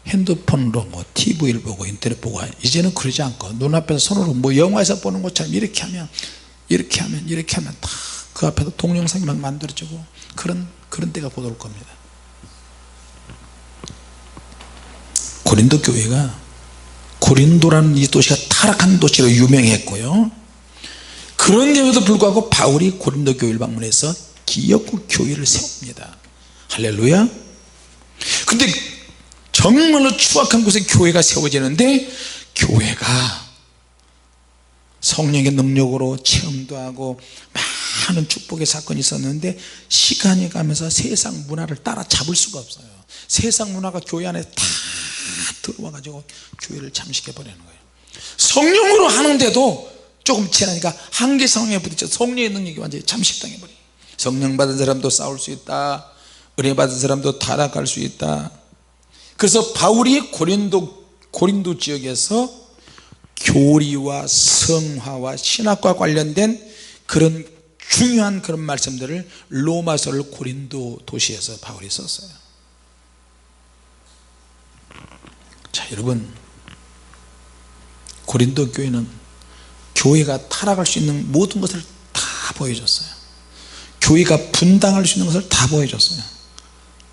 핸드폰으로 뭐 TV를 보고 인터넷 보고 이제는 그러지 않고 눈앞에서 손으로 뭐 영화에서 보는 것처럼 이렇게 하면 다 그 앞에서 동영상이 막 만들어지고 그런 때가 곧 올 겁니다. 고린도 교회가 고린도라는 이 도시가 타락한 도시로 유명했고요. 그런데도 불구하고 바울이 고린도 교회를 방문해서 기업국 교회를 세웁니다. 할렐루야. 근데 정말로 추악한 곳에 교회가 세워지는데 교회가 성령의 능력으로 체험도 하고 많은 축복의 사건이 있었는데 시간이 가면서 세상 문화를 따라잡을 수가 없어요. 세상 문화가 교회 안에 다 들어와 가지고 교회를 잠식해 버리는 거예요. 성령으로 하는데도 조금 지나니까 한계 상황에 부딪혀 성령의 능력이 완전히 잠식당해 버려요. 성령 받은 사람도 싸울 수 있다. 은혜 받은 사람도 타락할 수 있다. 그래서 바울이 고린도 지역에서 교리와 성화와 신학과 관련된 그런 중요한 그런 말씀들을 로마서를 고린도 도시에서 바울이 썼어요. 자, 여러분, 고린도 교회는 교회가 타락할 수 있는 모든 것을 다 보여줬어요. 교회가 분당할 수 있는 것을 다 보여줬어요.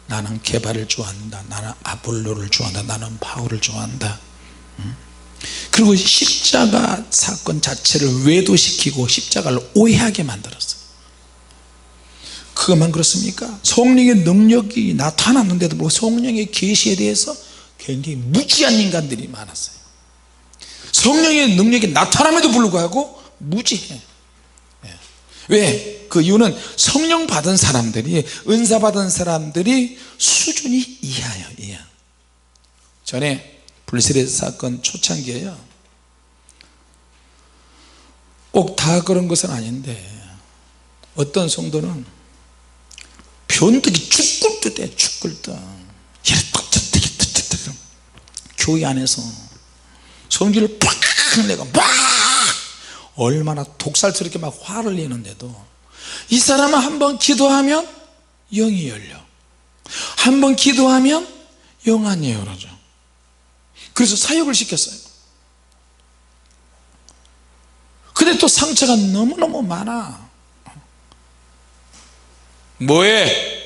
나는 개발을 좋아한다. 나는 아볼로를 좋아한다. 나는 바울을 좋아한다. 그리고 십자가 사건 자체를 외도시키고 십자가를 오해하게 만들었어요. 그것만 그렇습니까? 성령의 능력이 나타났는데도 불구하고 성령의 계시에 대해서 굉장히 무지한 인간들이 많았어요. 성령의 능력이 나타남에도 불구하고 무지해. 왜? 그 이유는 성령 받은 사람들이, 은사 받은 사람들이 수준이 이하예요. 전에 블레셋 사건 초창기에요. 꼭 다 그런 것은 아닌데 어떤 성도는 변덕이 죽을 듯해. 교회 안에서 성질을 팍 내고 막 얼마나 독살스럽게 막 화를 내는데도 이 사람은 한번 기도하면 영이 열려. 한번 기도하면 영안이 열어져. 그래서 사역을 시켰어요. 근데 또 상처가 너무너무 많아. 뭐해?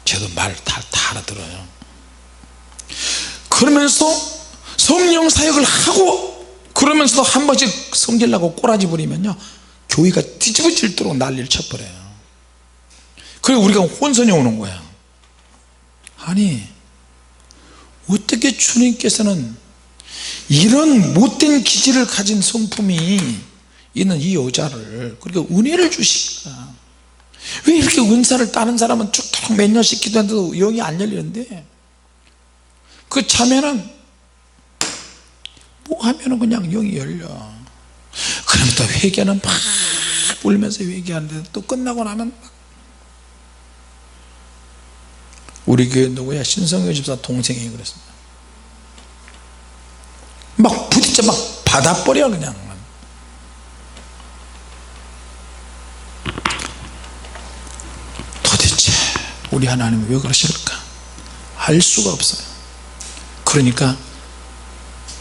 저도 말 다 알아들어요. 그러면서 성령 사역을 하고 그러면서도 한 번씩 성질나고 꼬라지 부리면요 교회가 뒤집어질도록 난리를 쳐버려요. 그리고 우리가 혼선이 오는 거야. 아니 어떻게 주님께서는 이런 못된 기질을 가진 성품이 있는 이 여자를 그러니까 은혜를 주실까? 왜 이렇게 은사를 다른 사람은 쭉쭉 몇 년씩 기도하는데도 영이 안 열리는데 그 자매는 뭐 하면은 그냥 영이 열려. 그러면 또 회개는 막 울면서 회개하는데 또 끝나고 나면 막 우리 교회 누구야? 신성효 집사 동생이 그랬습니다. 막 부딪혀 막 받아버려 그냥. 도대체 우리 하나님은 왜 그러실까? 알 수가 없어요. 그러니까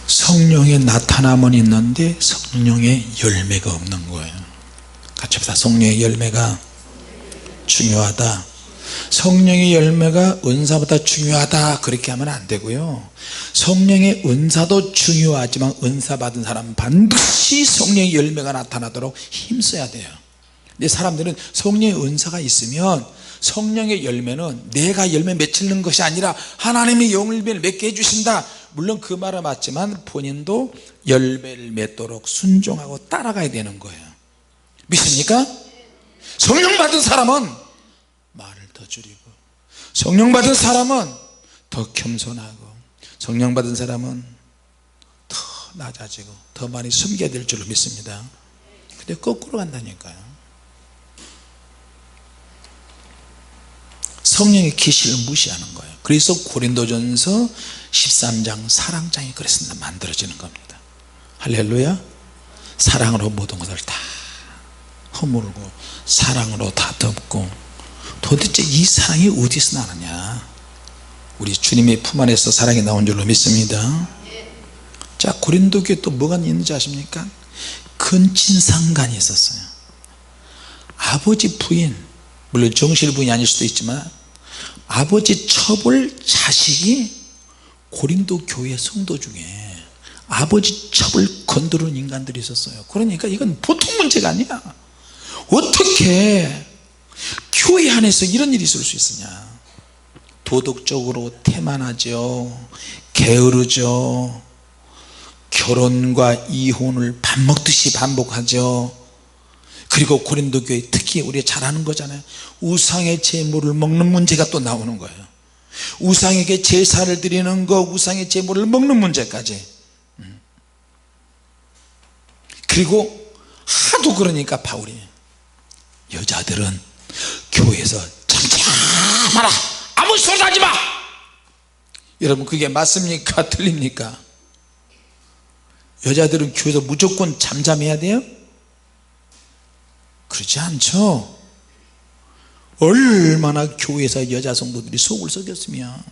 성령의 나타남은 있는데 성령의 열매가 없는 거예요. 같이 합시다. 성령의 열매가 중요하다. 성령의 열매가 은사보다 중요하다 그렇게 하면 안 되고요, 성령의 은사도 중요하지만 은사 받은 사람은 반드시 성령의 열매가 나타나도록 힘써야 돼요. 근데 사람들은 성령의 은사가 있으면 성령의 열매는 내가 열매 맺히는 것이 아니라 하나님의 열매를 맺게 해주신다, 물론 그 말은 맞지만 본인도 열매를 맺도록 순종하고 따라가야 되는 거예요. 믿습니까? 성령 받은 사람은 말을 더 줄이고, 성령 받은 사람은 더 겸손하고, 성령 받은 사람은 더 낮아지고 더 많이 숨겨야 될 줄로 믿습니다. 근데 거꾸로 간다니까요. 성령의 계시를 무시하는 거예요. 그래서 고린도전서 13장 사랑장이 그랬습니다. 만들어지는 겁니다. 할렐루야. 사랑으로 모든 것을 다 허물고 사랑으로 다 덮고, 도대체 이 사랑이 어디서 나느냐, 우리 주님의 품 안에서 사랑이 나온 줄로 믿습니다. 자, 고린도 교회 또 뭐가 있는지 아십니까? 근친상간이 있었어요. 아버지 부인, 물론 정실 부인이 아닐 수도 있지만 아버지 첩을 자식이 고린도 교회 성도 중에 아버지 첩을 건드는 인간들이 있었어요. 그러니까 이건 보통 문제가 아니야. 어떻게 교회 안에서 이런 일이 있을 수 있으냐. 도덕적으로 태만하죠, 게으르죠, 결혼과 이혼을 밥 먹듯이 반복하죠. 그리고 고린도 교회 특히 우리가 잘 아는 거잖아요. 우상의 제물을 먹는 문제가 또 나오는 거예요. 우상에게 제사를 드리는 거, 우상의 제물을 먹는 문제까지. 그리고 하도 그러니까 바울이, 여자들은 교회에서 잠잠하라, 아무 소리도 하지 마. 여러분, 그게 맞습니까? 틀립니까? 여자들은 교회에서 무조건 잠잠해야 돼요? 그렇지 않죠. 얼마나 교회에서 여자 성도들이 속을 썩였으면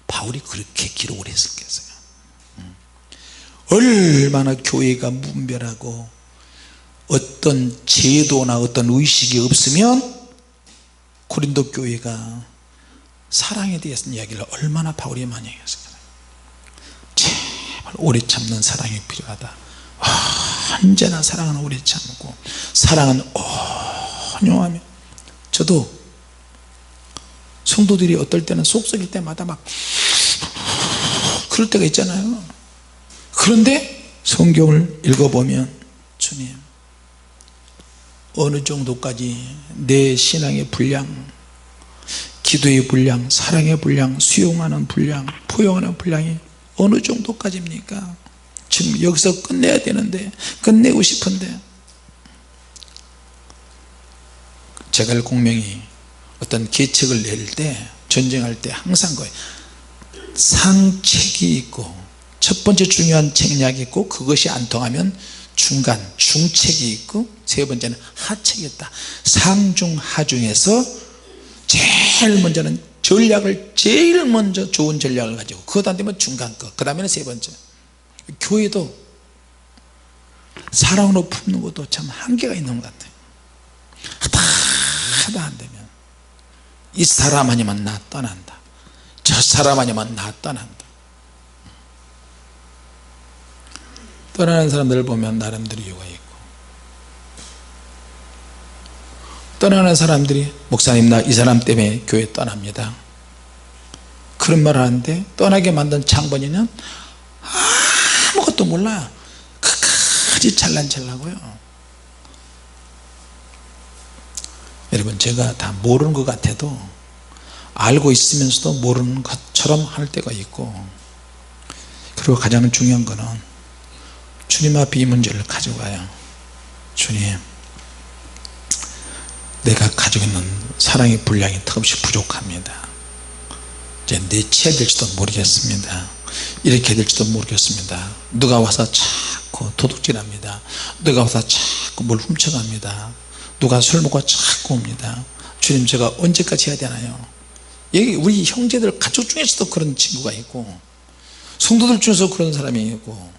바울이 그렇게 기록을 했었겠어요. 얼마나 교회가 문별하고 어떤 제도나 어떤 의식이 없으면 고린도 교회가 사랑에 대해서 이야기를 얼마나 바울이 많이 했을까요. 제발 오래 참는 사랑이 필요하다. 언제나 사랑은 오래 참고 사랑은 온유하며. 저도 성도들이 어떨 때는 속 썩일 때마다 막 그럴 때가 있잖아요. 그런데 성경을 읽어보면, 주님 어느 정도까지 내 신앙의 분량, 기도의 분량, 사랑의 분량, 수용하는 분량, 포용하는 분량이 어느 정도까지입니까? 지금 여기서 끝내야 되는데, 끝내고 싶은데. 제갈 공명이 어떤 계책을 낼 때, 전쟁할 때 항상 거예요. 상책이 있고, 첫 번째 중요한 책략이 있고, 그것이 안 통하면 중간 중책이 있고, 세 번째는 하책이 있다. 상중하중에서 제일 먼저는 전략을, 제일 먼저 좋은 전략을 가지고, 그것 안 되면 중간 거, 그 다음에는 세 번째. 교회도 사랑으로 품는 것도 참 한계가 있는 것 같아요. 하다 안 되면 이 사람 아니면 나 떠난다, 저 사람 아니면 나 떠난다. 떠나는 사람들을 보면 나름대로 이유가 있고, 떠나는 사람들이 목사님 나 이 사람 때문에 교회 떠납니다, 그런 말을 하는데, 떠나게 만든 창번이는 아무것도 몰라요. 끝까지 잘난체라고요. 여러분, 제가 다 모르는 것 같아도 알고 있으면서도 모르는 것처럼 할 때가 있고, 그리고 가장 중요한 거는 주님 앞에 이 문제를 가져가요. 주님, 내가 가지고 있는 사랑의 분량이 턱없이 부족합니다. 이제 내치해야 될지도 모르겠습니다. 이렇게 될지도 모르겠습니다. 누가 와서 자꾸 도둑질합니다. 누가 와서 자꾸 뭘 훔쳐갑니다. 누가 술 먹고 자꾸 옵니다. 주님, 제가 언제까지 해야 되나요? 여기 우리 형제들 가족 중에서도 그런 친구가 있고, 성도들 중에서 그런 사람이 있고,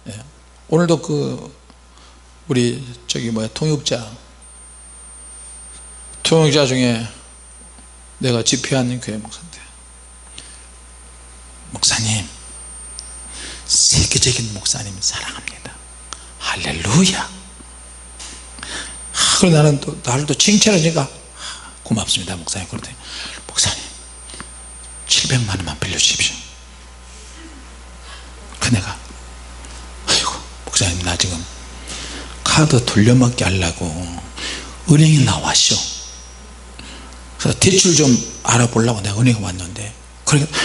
예. 오늘도 그 우리 통역자 중에 내가 집회하는 교회 목사인데, 목사님 세계적인 목사님 사랑합니다. 할렐루야. 그래 나는 또 나를 또 칭찬하니까 고맙습니다 목사님. 그런데 목사님 700만 원만 빌려주십시오. 그 내가 아이고 목사님 나 지금 카드 돌려막기 하려고 은행에 나왔쇼. 그래서 대출 좀 알아보려고 내가 은행에 왔는데, 그러니까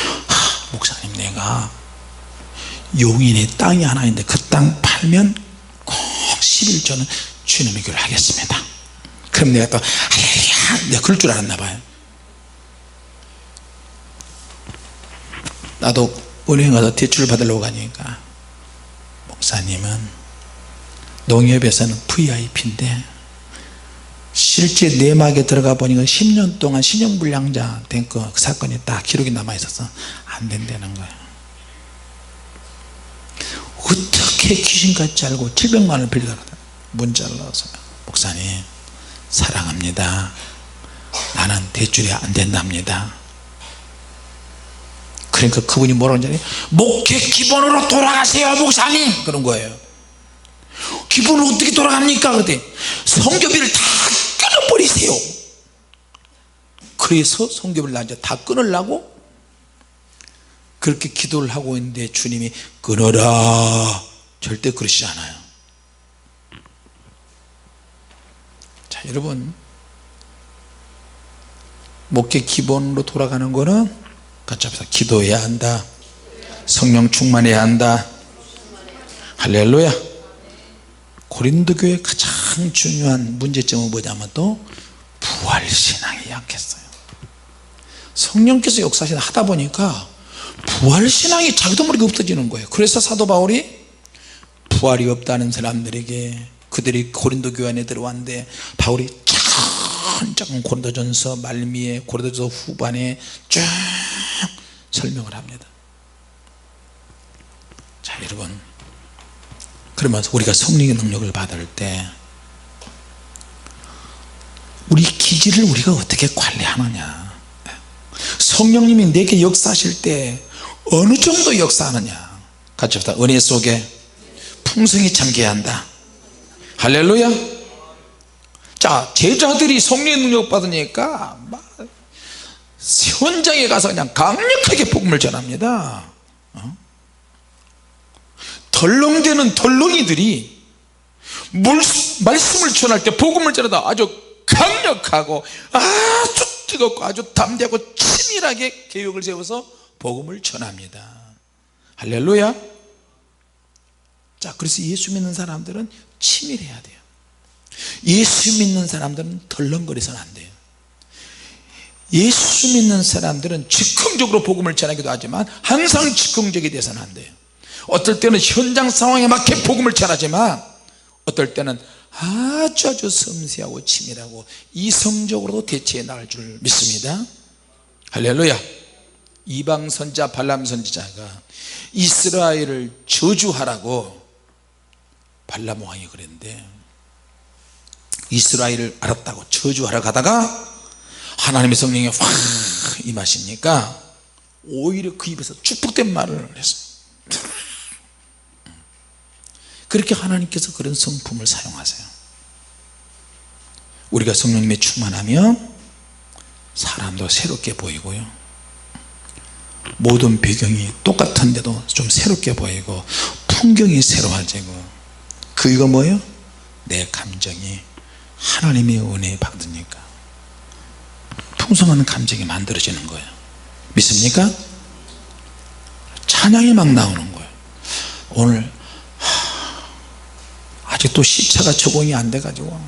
목사님 내가 용인에 땅이 하나 있는데 그 땅 팔면 꼭 11조는 주님의 교를 하겠습니다. 그럼 내가 또 할렐루야, 내가 그럴 줄 알았나 봐요. 나도 은행 가서 대출 받으려고 가니까 목사님은 농협에서는 VIP인데 실제 내막에 들어가 보니까 10년 동안 신용불량자 된 그 사건이 딱 기록이 남아 있어서 안 된다는 거예요. 어떻게 귀신같이 알고 700만 원을 빌려달라 문자를 넣어서, 목사님 사랑합니다. 나는 대출이 안 된답니다. 그러니까 그분이 뭐라고 하냐면 목회 기본으로 돌아가세요 목사님, 그런 거예요. 기본으로 어떻게 돌아갑니까? 그랬더니 성교비를 다 끊어버리세요. 그래서 성교비를 나 이제 다 끊으려고 그렇게 기도를 하고 있는데 주님이 끊어라, 절대 그러시지 않아요. 자 여러분, 목회 기본으로 돌아가는 거는 같이 합시다. 기도해야 한다, 성령 충만해야 한다. 할렐루야. 고린도 교회의 가장 중요한 문제점은 뭐냐면 또 부활신앙이 약했어요. 성령께서 역사하시다 하다 보니까 부활신앙이 자기도 모르게 없어지는 거예요. 그래서 사도 바울이 부활이 없다는 사람들에게, 그들이 고린도 교회 안에 들어왔는데 바울이 차근차근 고린도전서 말미에 고린도전서 후반에 쭉 설명을 합니다. 자 여러분, 그러면서 우리가 성령의 능력을 받을 때 우리 기질을 우리가 어떻게 관리하느냐, 성령님이 내게 역사하실 때 어느 정도 역사하느냐. 같이 합시다. 은혜 속에 풍성히 잠겨야 한다. 할렐루야. 자 제자들이 성령의 능력 받으니까 막 현장에 가서 그냥 강력하게 복음을 전합니다. 덜렁대는 덜렁이들이 말씀을 전할 때 복음을 전하다 아주 강력하고 아주 뜨겁고 아주 담대하고 치밀하게 계획을 세워서 복음을 전합니다. 할렐루야. 자 그래서 예수 믿는 사람들은 치밀해야 돼요. 예수 믿는 사람들은 덜렁거려서는 안 돼요. 예수 믿는 사람들은 즉흥적으로 복음을 전하기도 하지만 항상 즉흥적이 돼서는 안 돼요. 어떨 때는 현장 상황에 맞게 복음을 전하지만 어떨 때는 아주 섬세하고 치밀하고 이성적으로도 대처해 나갈 줄 믿습니다. 할렐루야. 이방 선지자 발람 선지자가 이스라엘을 저주하라고 발람 왕이 그랬는데, 이스라엘을 알았다고 저주하러 가다가 하나님의 성령이 확 임하시니까 오히려 그 입에서 축복된 말을 했어요. 그렇게 하나님께서 그런 성품을 사용하세요. 우리가 성령님의 충만하면 사람도 새롭게 보이고요, 모든 배경이 똑같은데도 좀 새롭게 보이고 풍경이 새로워지고, 그 이거 뭐예요? 내 감정이 하나님의 은혜 받으니까 풍성한 감정이 만들어지는 거예요. 믿습니까? 찬양이 막 나오는 거예요. 오늘 아직도 시차가 적응이 안 돼가지고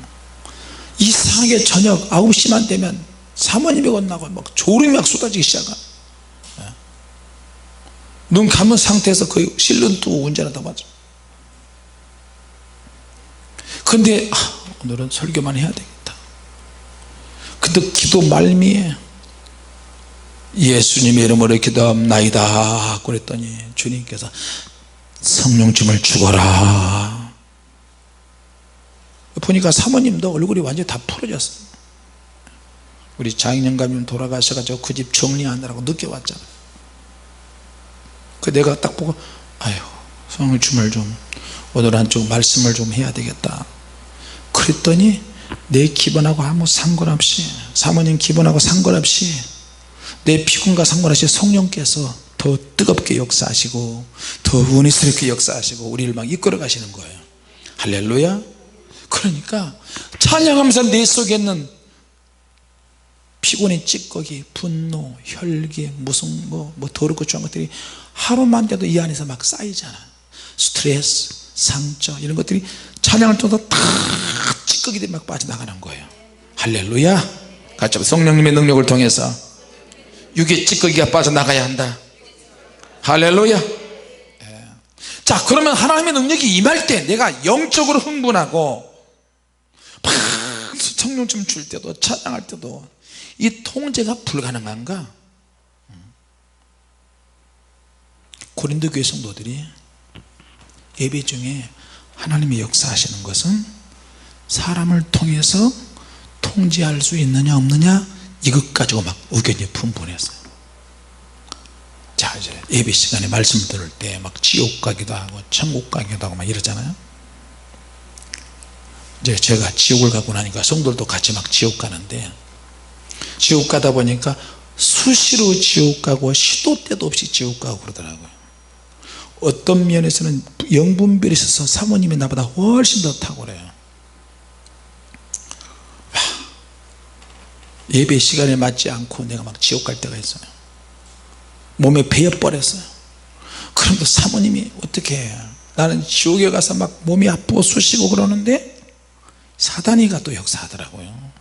이상하게 저녁 9시만 되면 사모님이 건나고 막 졸음이 막 쏟아지기 시작하. 눈 감은 상태에서 거의 실눈 뜨고 운전하다 맞아. 근데 오늘은 설교만 해야 되겠다. 근데 기도 말미에 예수님의 이름으로 기도합나이다 그랬더니 주님께서 성령쯤을 주거라. 보니까 사모님도 얼굴이 완전히 다 풀어졌어요. 우리 장인영감님 돌아가셔가지고 그 집 정리하느라고 늦게 왔잖아요. 그 내가 딱 보고 아유 성령 주말 좀 오늘 한쪽 말씀을 좀 해야 되겠다 그랬더니 내 기분하고 아무 상관없이 사모님 기분하고 상관없이 내 피곤과 상관없이 성령께서 더 뜨겁게 역사하시고 더 은혜스럽게 역사하시고 우리를 막 이끌어 가시는 거예요. 할렐루야. 그러니까 찬양하면서 내 속에 있는 피곤의 찌꺼기, 분노, 혈기, 무슨 뭐 더럽고 좋은 것들이 하루만 돼도 이 안에서 막 쌓이잖아. 스트레스, 상처 이런 것들이 찬양을 통해서 다 찌꺼기들이 막 빠져나가는 거예요. 할렐루야. 같이 성령님의 능력을 통해서 육의 찌꺼기가 빠져나가야 한다. 할렐루야. 자, 그러면 하나님의 능력이 임할 때 내가 영적으로 흥분하고 막 성령 좀 줄 때도 찬양할 때도 이 통제가 불가능한가? 고린도 교회 성도들이 예배 중에 하나님이 역사하시는 것은 사람을 통해서 통제할 수 있느냐 없느냐 이것 가지고 막 의견이 분분했어요. 자, 이제 예배 시간에 말씀을 들을 때 막 지옥 가기도 하고 천국 가기도 하고 막 이러잖아요. 이제 제가 지옥을 가고 나니까 성도들도 같이 막 지옥 가는데 지옥 가다 보니까 수시로 지옥 가고 시도 때도 없이 지옥 가고 그러더라고요. 어떤 면에서는 영분별이 있어서 사모님이 나보다 훨씬 더 탁월해요. 예배 시간에 맞지 않고 내가 막 지옥 갈 때가 있어요. 몸에 베어버렸어요. 그런데 사모님이 어떻게 해? 나는 지옥에 가서 막 몸이 아프고 쑤시고 그러는데 사단이가 또 역사하더라고요.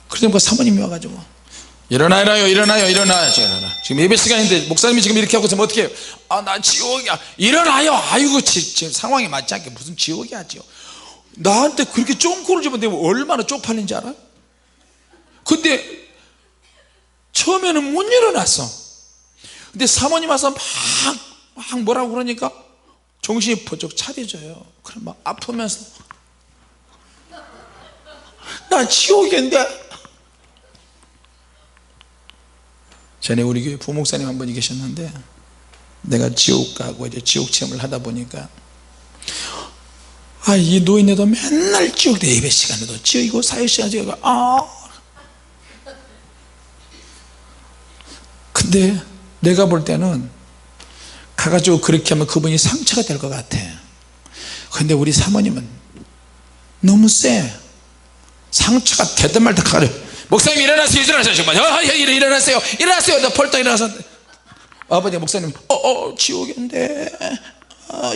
그러니까 사모님이 와가지고 일어나요 일어나요 지금 예배 시간인데 목사님이 지금 이렇게 하고 있으면 어떻게 해요? 아, 나 지옥이야. 일어나요. 아이고 지금 상황이 맞지 않게 무슨 지옥이야. 지옥. 나한테 그렇게 쫑코를 주면 내가 얼마나 쪽팔린지 알아? 근데 처음에는 못 일어났어. 근데 사모님 와서 막 뭐라고 그러니까 정신이 번쩍 차려져요. 그럼 막 아프면서 나 지옥인데. 전에 우리 교회 부목사님 한 분이 계셨는데 내가 지옥 가고 이제 지옥 체험을 하다 보니까 이 노인네도 맨날 지옥 때 예배 시간에도 지옥이고 사회 시간에 지옥이고 근데 내가 볼 때는 가가지고 그렇게 하면 그분이 상처가 될 것 같아. 근데 우리 사모님은 너무 세. 상처가 되든 말든 가가지고 목사님 일어나세요 정말 일어나세요 나 벌떡 일어나서 아버지 목사님 지옥인데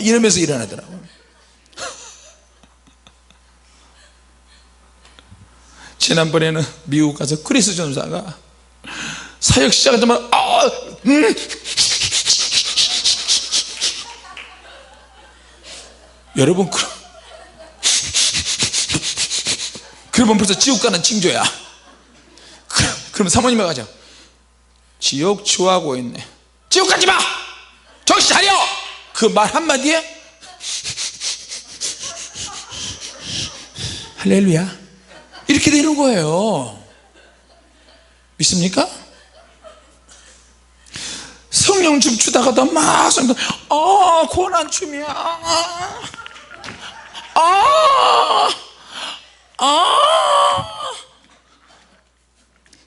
이러면서 일어나더라고요. 지난번에는 미국 가서 크리스 전사가 사역 시작하자마자 여러분 그러면 벌써 지옥 가는 징조야. 그럼 사모님이 가죠. 지옥 추하고 있네. 지옥 가지마. 정신 차려. 그 말 한마디에 할렐루야 이렇게 되는 거예요. 믿습니까? 성령 좀 주다가도 막 고난춤이야.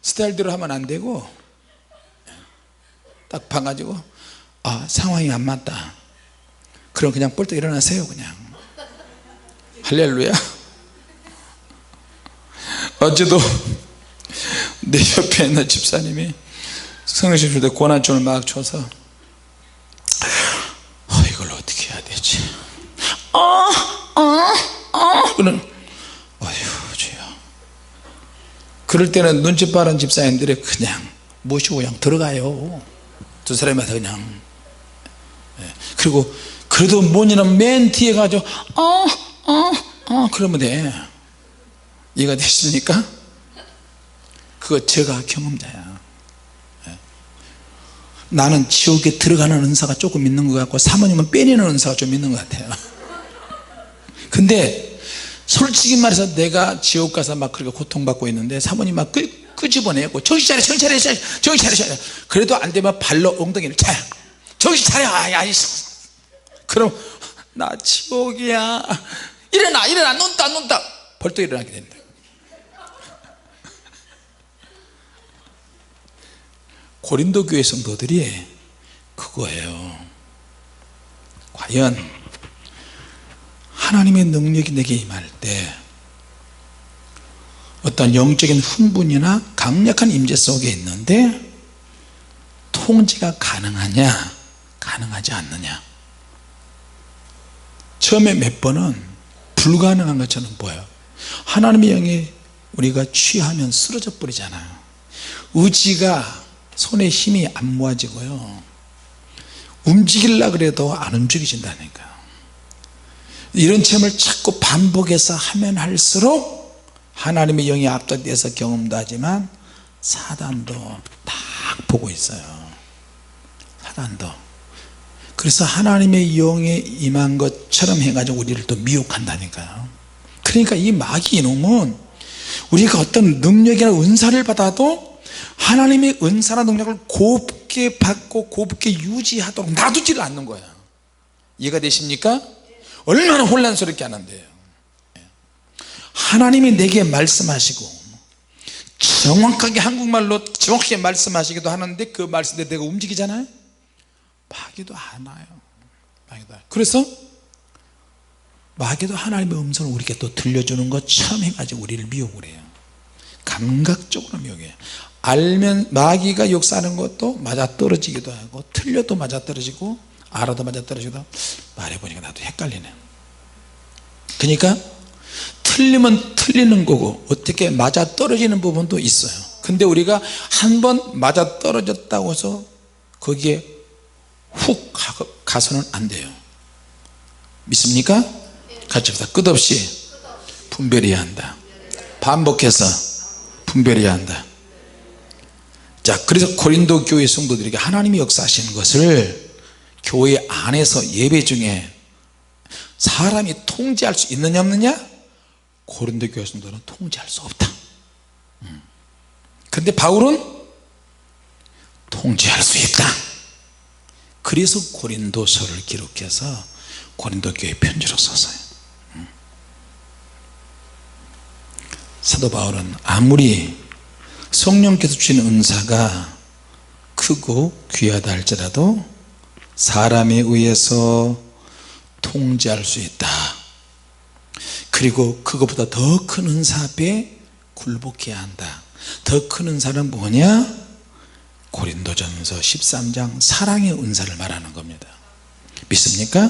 스타일대로 하면 안 되고 딱 봐가지고 상황이 안 맞다. 그럼 그냥 벌떡 일어나세요. 그냥 할렐루야. 어제도 내 옆에 있는 집사님이 성령님 줄 때 고난춤을 막 춰서 이걸 어떻게 해야 되지? 그는 주여. 그럴 때는 눈치 빠른 집사님들이 그냥 모시고 그냥 들어가요. 두 사람마다 그냥. 그리고 그래도 뭐냐면 맨 뒤에 가지고 그러면 돼. 이해가 되십니까? 그거 제가 경험자야. 나는 지옥에 들어가는 은사가 조금 있는 것 같고 사모님은 빼내는 은사가 좀 있는 것 같아요. 근데 솔직히 말해서 내가 지옥 가서 막 그렇게 고통받고 있는데 사모님 막 끄집어내고 정신 차려 정신 차려 정신 차려 그래도 안 되면 발로 엉덩이를 차요 정신 차려 그럼 나 지옥이야 일어나 눈 떠 벌떡 일어나게 됩니다. 고린도 교회 성도들이 그거예요. 과연 하나님의 능력이 내게 임할 때 어떤 영적인 흥분이나 강력한 임재 속에 있는데 통제가 가능하냐 가능하지 않느냐. 처음에 몇 번은 불가능한 것처럼 보여요. 하나님의 영이 우리가 취하면 쓰러져 버리잖아요. 의지가 손에 힘이 안 모아지고요, 움직이려고 그래도 안 움직여진다니까. 이런 체험을 자꾸 반복해서 하면 할수록 하나님의 영이 압도돼서 경험도 하지만 사단도 딱 보고 있어요. 사단도. 그래서 하나님의 영에 임한 것처럼 해가지고 우리를 또 미혹한다니까요. 그러니까 이 마귀 이놈은 우리가 어떤 능력이나 은사를 받아도 하나님의 은사나 능력을 곱게 받고 곱게 유지하도록 놔두지를 않는 거야. 이해가 되십니까? 얼마나 혼란스럽게 하는데요. 하나님이 내게 말씀하시고 정확하게 한국말로 정확하게 말씀하시기도 하는데 그 말씀대로 내가 움직이잖아요. 마귀도 안 와요. 그래서 마귀도 하나님의 음성을 우리에게 또 들려주는 것처럼 해가지고 우리를 미혹을 해요. 감각적으로 미혹해요. 알면 마귀가 역사하는 것도 맞아떨어지기도 하고 틀려도 맞아떨어지고 알아도 맞아떨어지기도. 말해보니까 나도 헷갈리네. 그러니까 틀리면 틀리는 거고 어떻게 맞아떨어지는 부분도 있어요. 근데 우리가 한번 맞아떨어졌다고 해서 거기에 훅 가서는 안 돼요. 믿습니까? 같이 합시다. 끝없이 분별해야 한다. 반복해서 분별해야 한다. 자, 그래서 고린도 교회 성도들에게 하나님이 역사하시는 것을 교회 안에서 예배 중에 사람이 통제할 수 있느냐 없느냐? 고린도 교회 성도는 통제할 수 없다. 그런데 바울은 통제할 수 있다. 그래서 고린도서를 기록해서 고린도 교회 편지로 썼어요. 사도 바울은 아무리 성령께서 주신 은사가 크고 귀하다 할지라도 사람에 의해서 통제할 수 있다. 그리고 그것보다 더 큰 은사 앞에 굴복해야 한다. 더 큰 은사는 뭐냐? 고린도전서 13장 사랑의 은사를 말하는 겁니다. 믿습니까?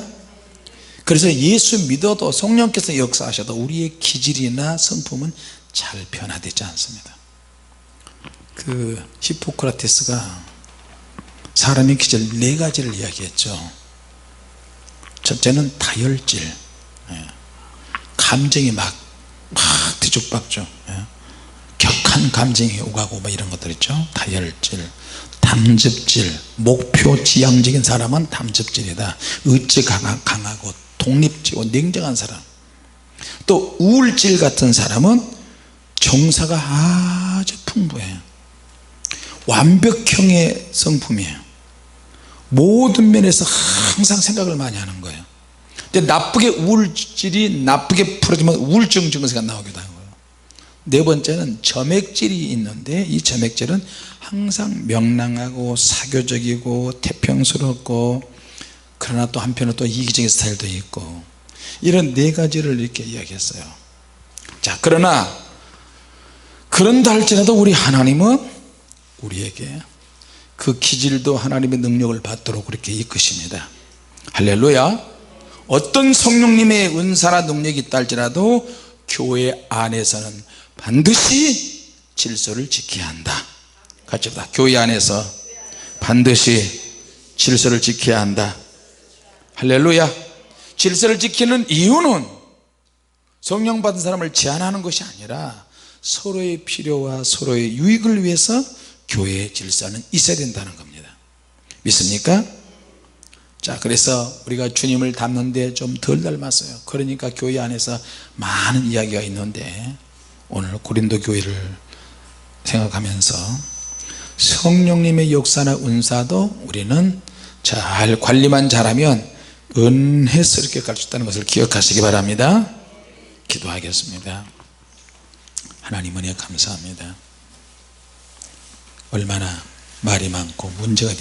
그래서 예수 믿어도 성령께서 역사하셔도 우리의 기질이나 성품은 잘 변화되지 않습니다. 그 히포크라테스가 사람의 기질 4가지를 이야기했죠. 첫째는 다혈질, 감정이 막 뒤죽박죽, 격한 감정이 오가고 뭐 이런 것들 있죠. 다혈질, 담즙질, 목표 지향적인 사람은 담즙질이다. 의지가 강하고 독립적이고 냉정한 사람. 또 우울질 같은 사람은 정사가 아주 풍부해요. 완벽형의 성품이에요. 모든 면에서 항상 생각을 많이 하는 거예요. 근데 나쁘게 우울질이 나쁘게 풀어지면 우울증 증세가 나오기도 하고요. 4번째는 점액질이 있는데 이 점액질은 항상 명랑하고 사교적이고 태평스럽고 그러나 또 한편으로 또 이기적인 스타일도 있고 이런 4가지를 이렇게 이야기했어요. 자, 그러나 그런다 할지라도 우리 하나님은 우리에게 그 기질도 하나님의 능력을 받도록 그렇게 이끄십니다. 할렐루야. 어떤 성령님의 은사나 능력이 있다 할지라도 교회 안에서는 반드시 질서를 지켜야 한다. 같이 합시다. 교회 안에서 반드시 질서를 지켜야 한다. 할렐루야. 질서를 지키는 이유는 성령 받은 사람을 제한하는 것이 아니라 서로의 필요와 서로의 유익을 위해서 교회의 질서는 있어야 된다는 겁니다. 믿습니까? 자, 그래서 우리가 주님을 닮는데 좀 덜 닮았어요. 그러니까 교회 안에서 많은 이야기가 있는데, 오늘 고린도 교회를 생각하면서 성령님의 역사나 은사도 우리는 잘 관리만 잘하면 은혜스럽게 갈 수 있다는 것을 기억하시기 바랍니다. 기도하겠습니다. 하나님 은혜 감사합니다. 얼마나 말이 많고 문제가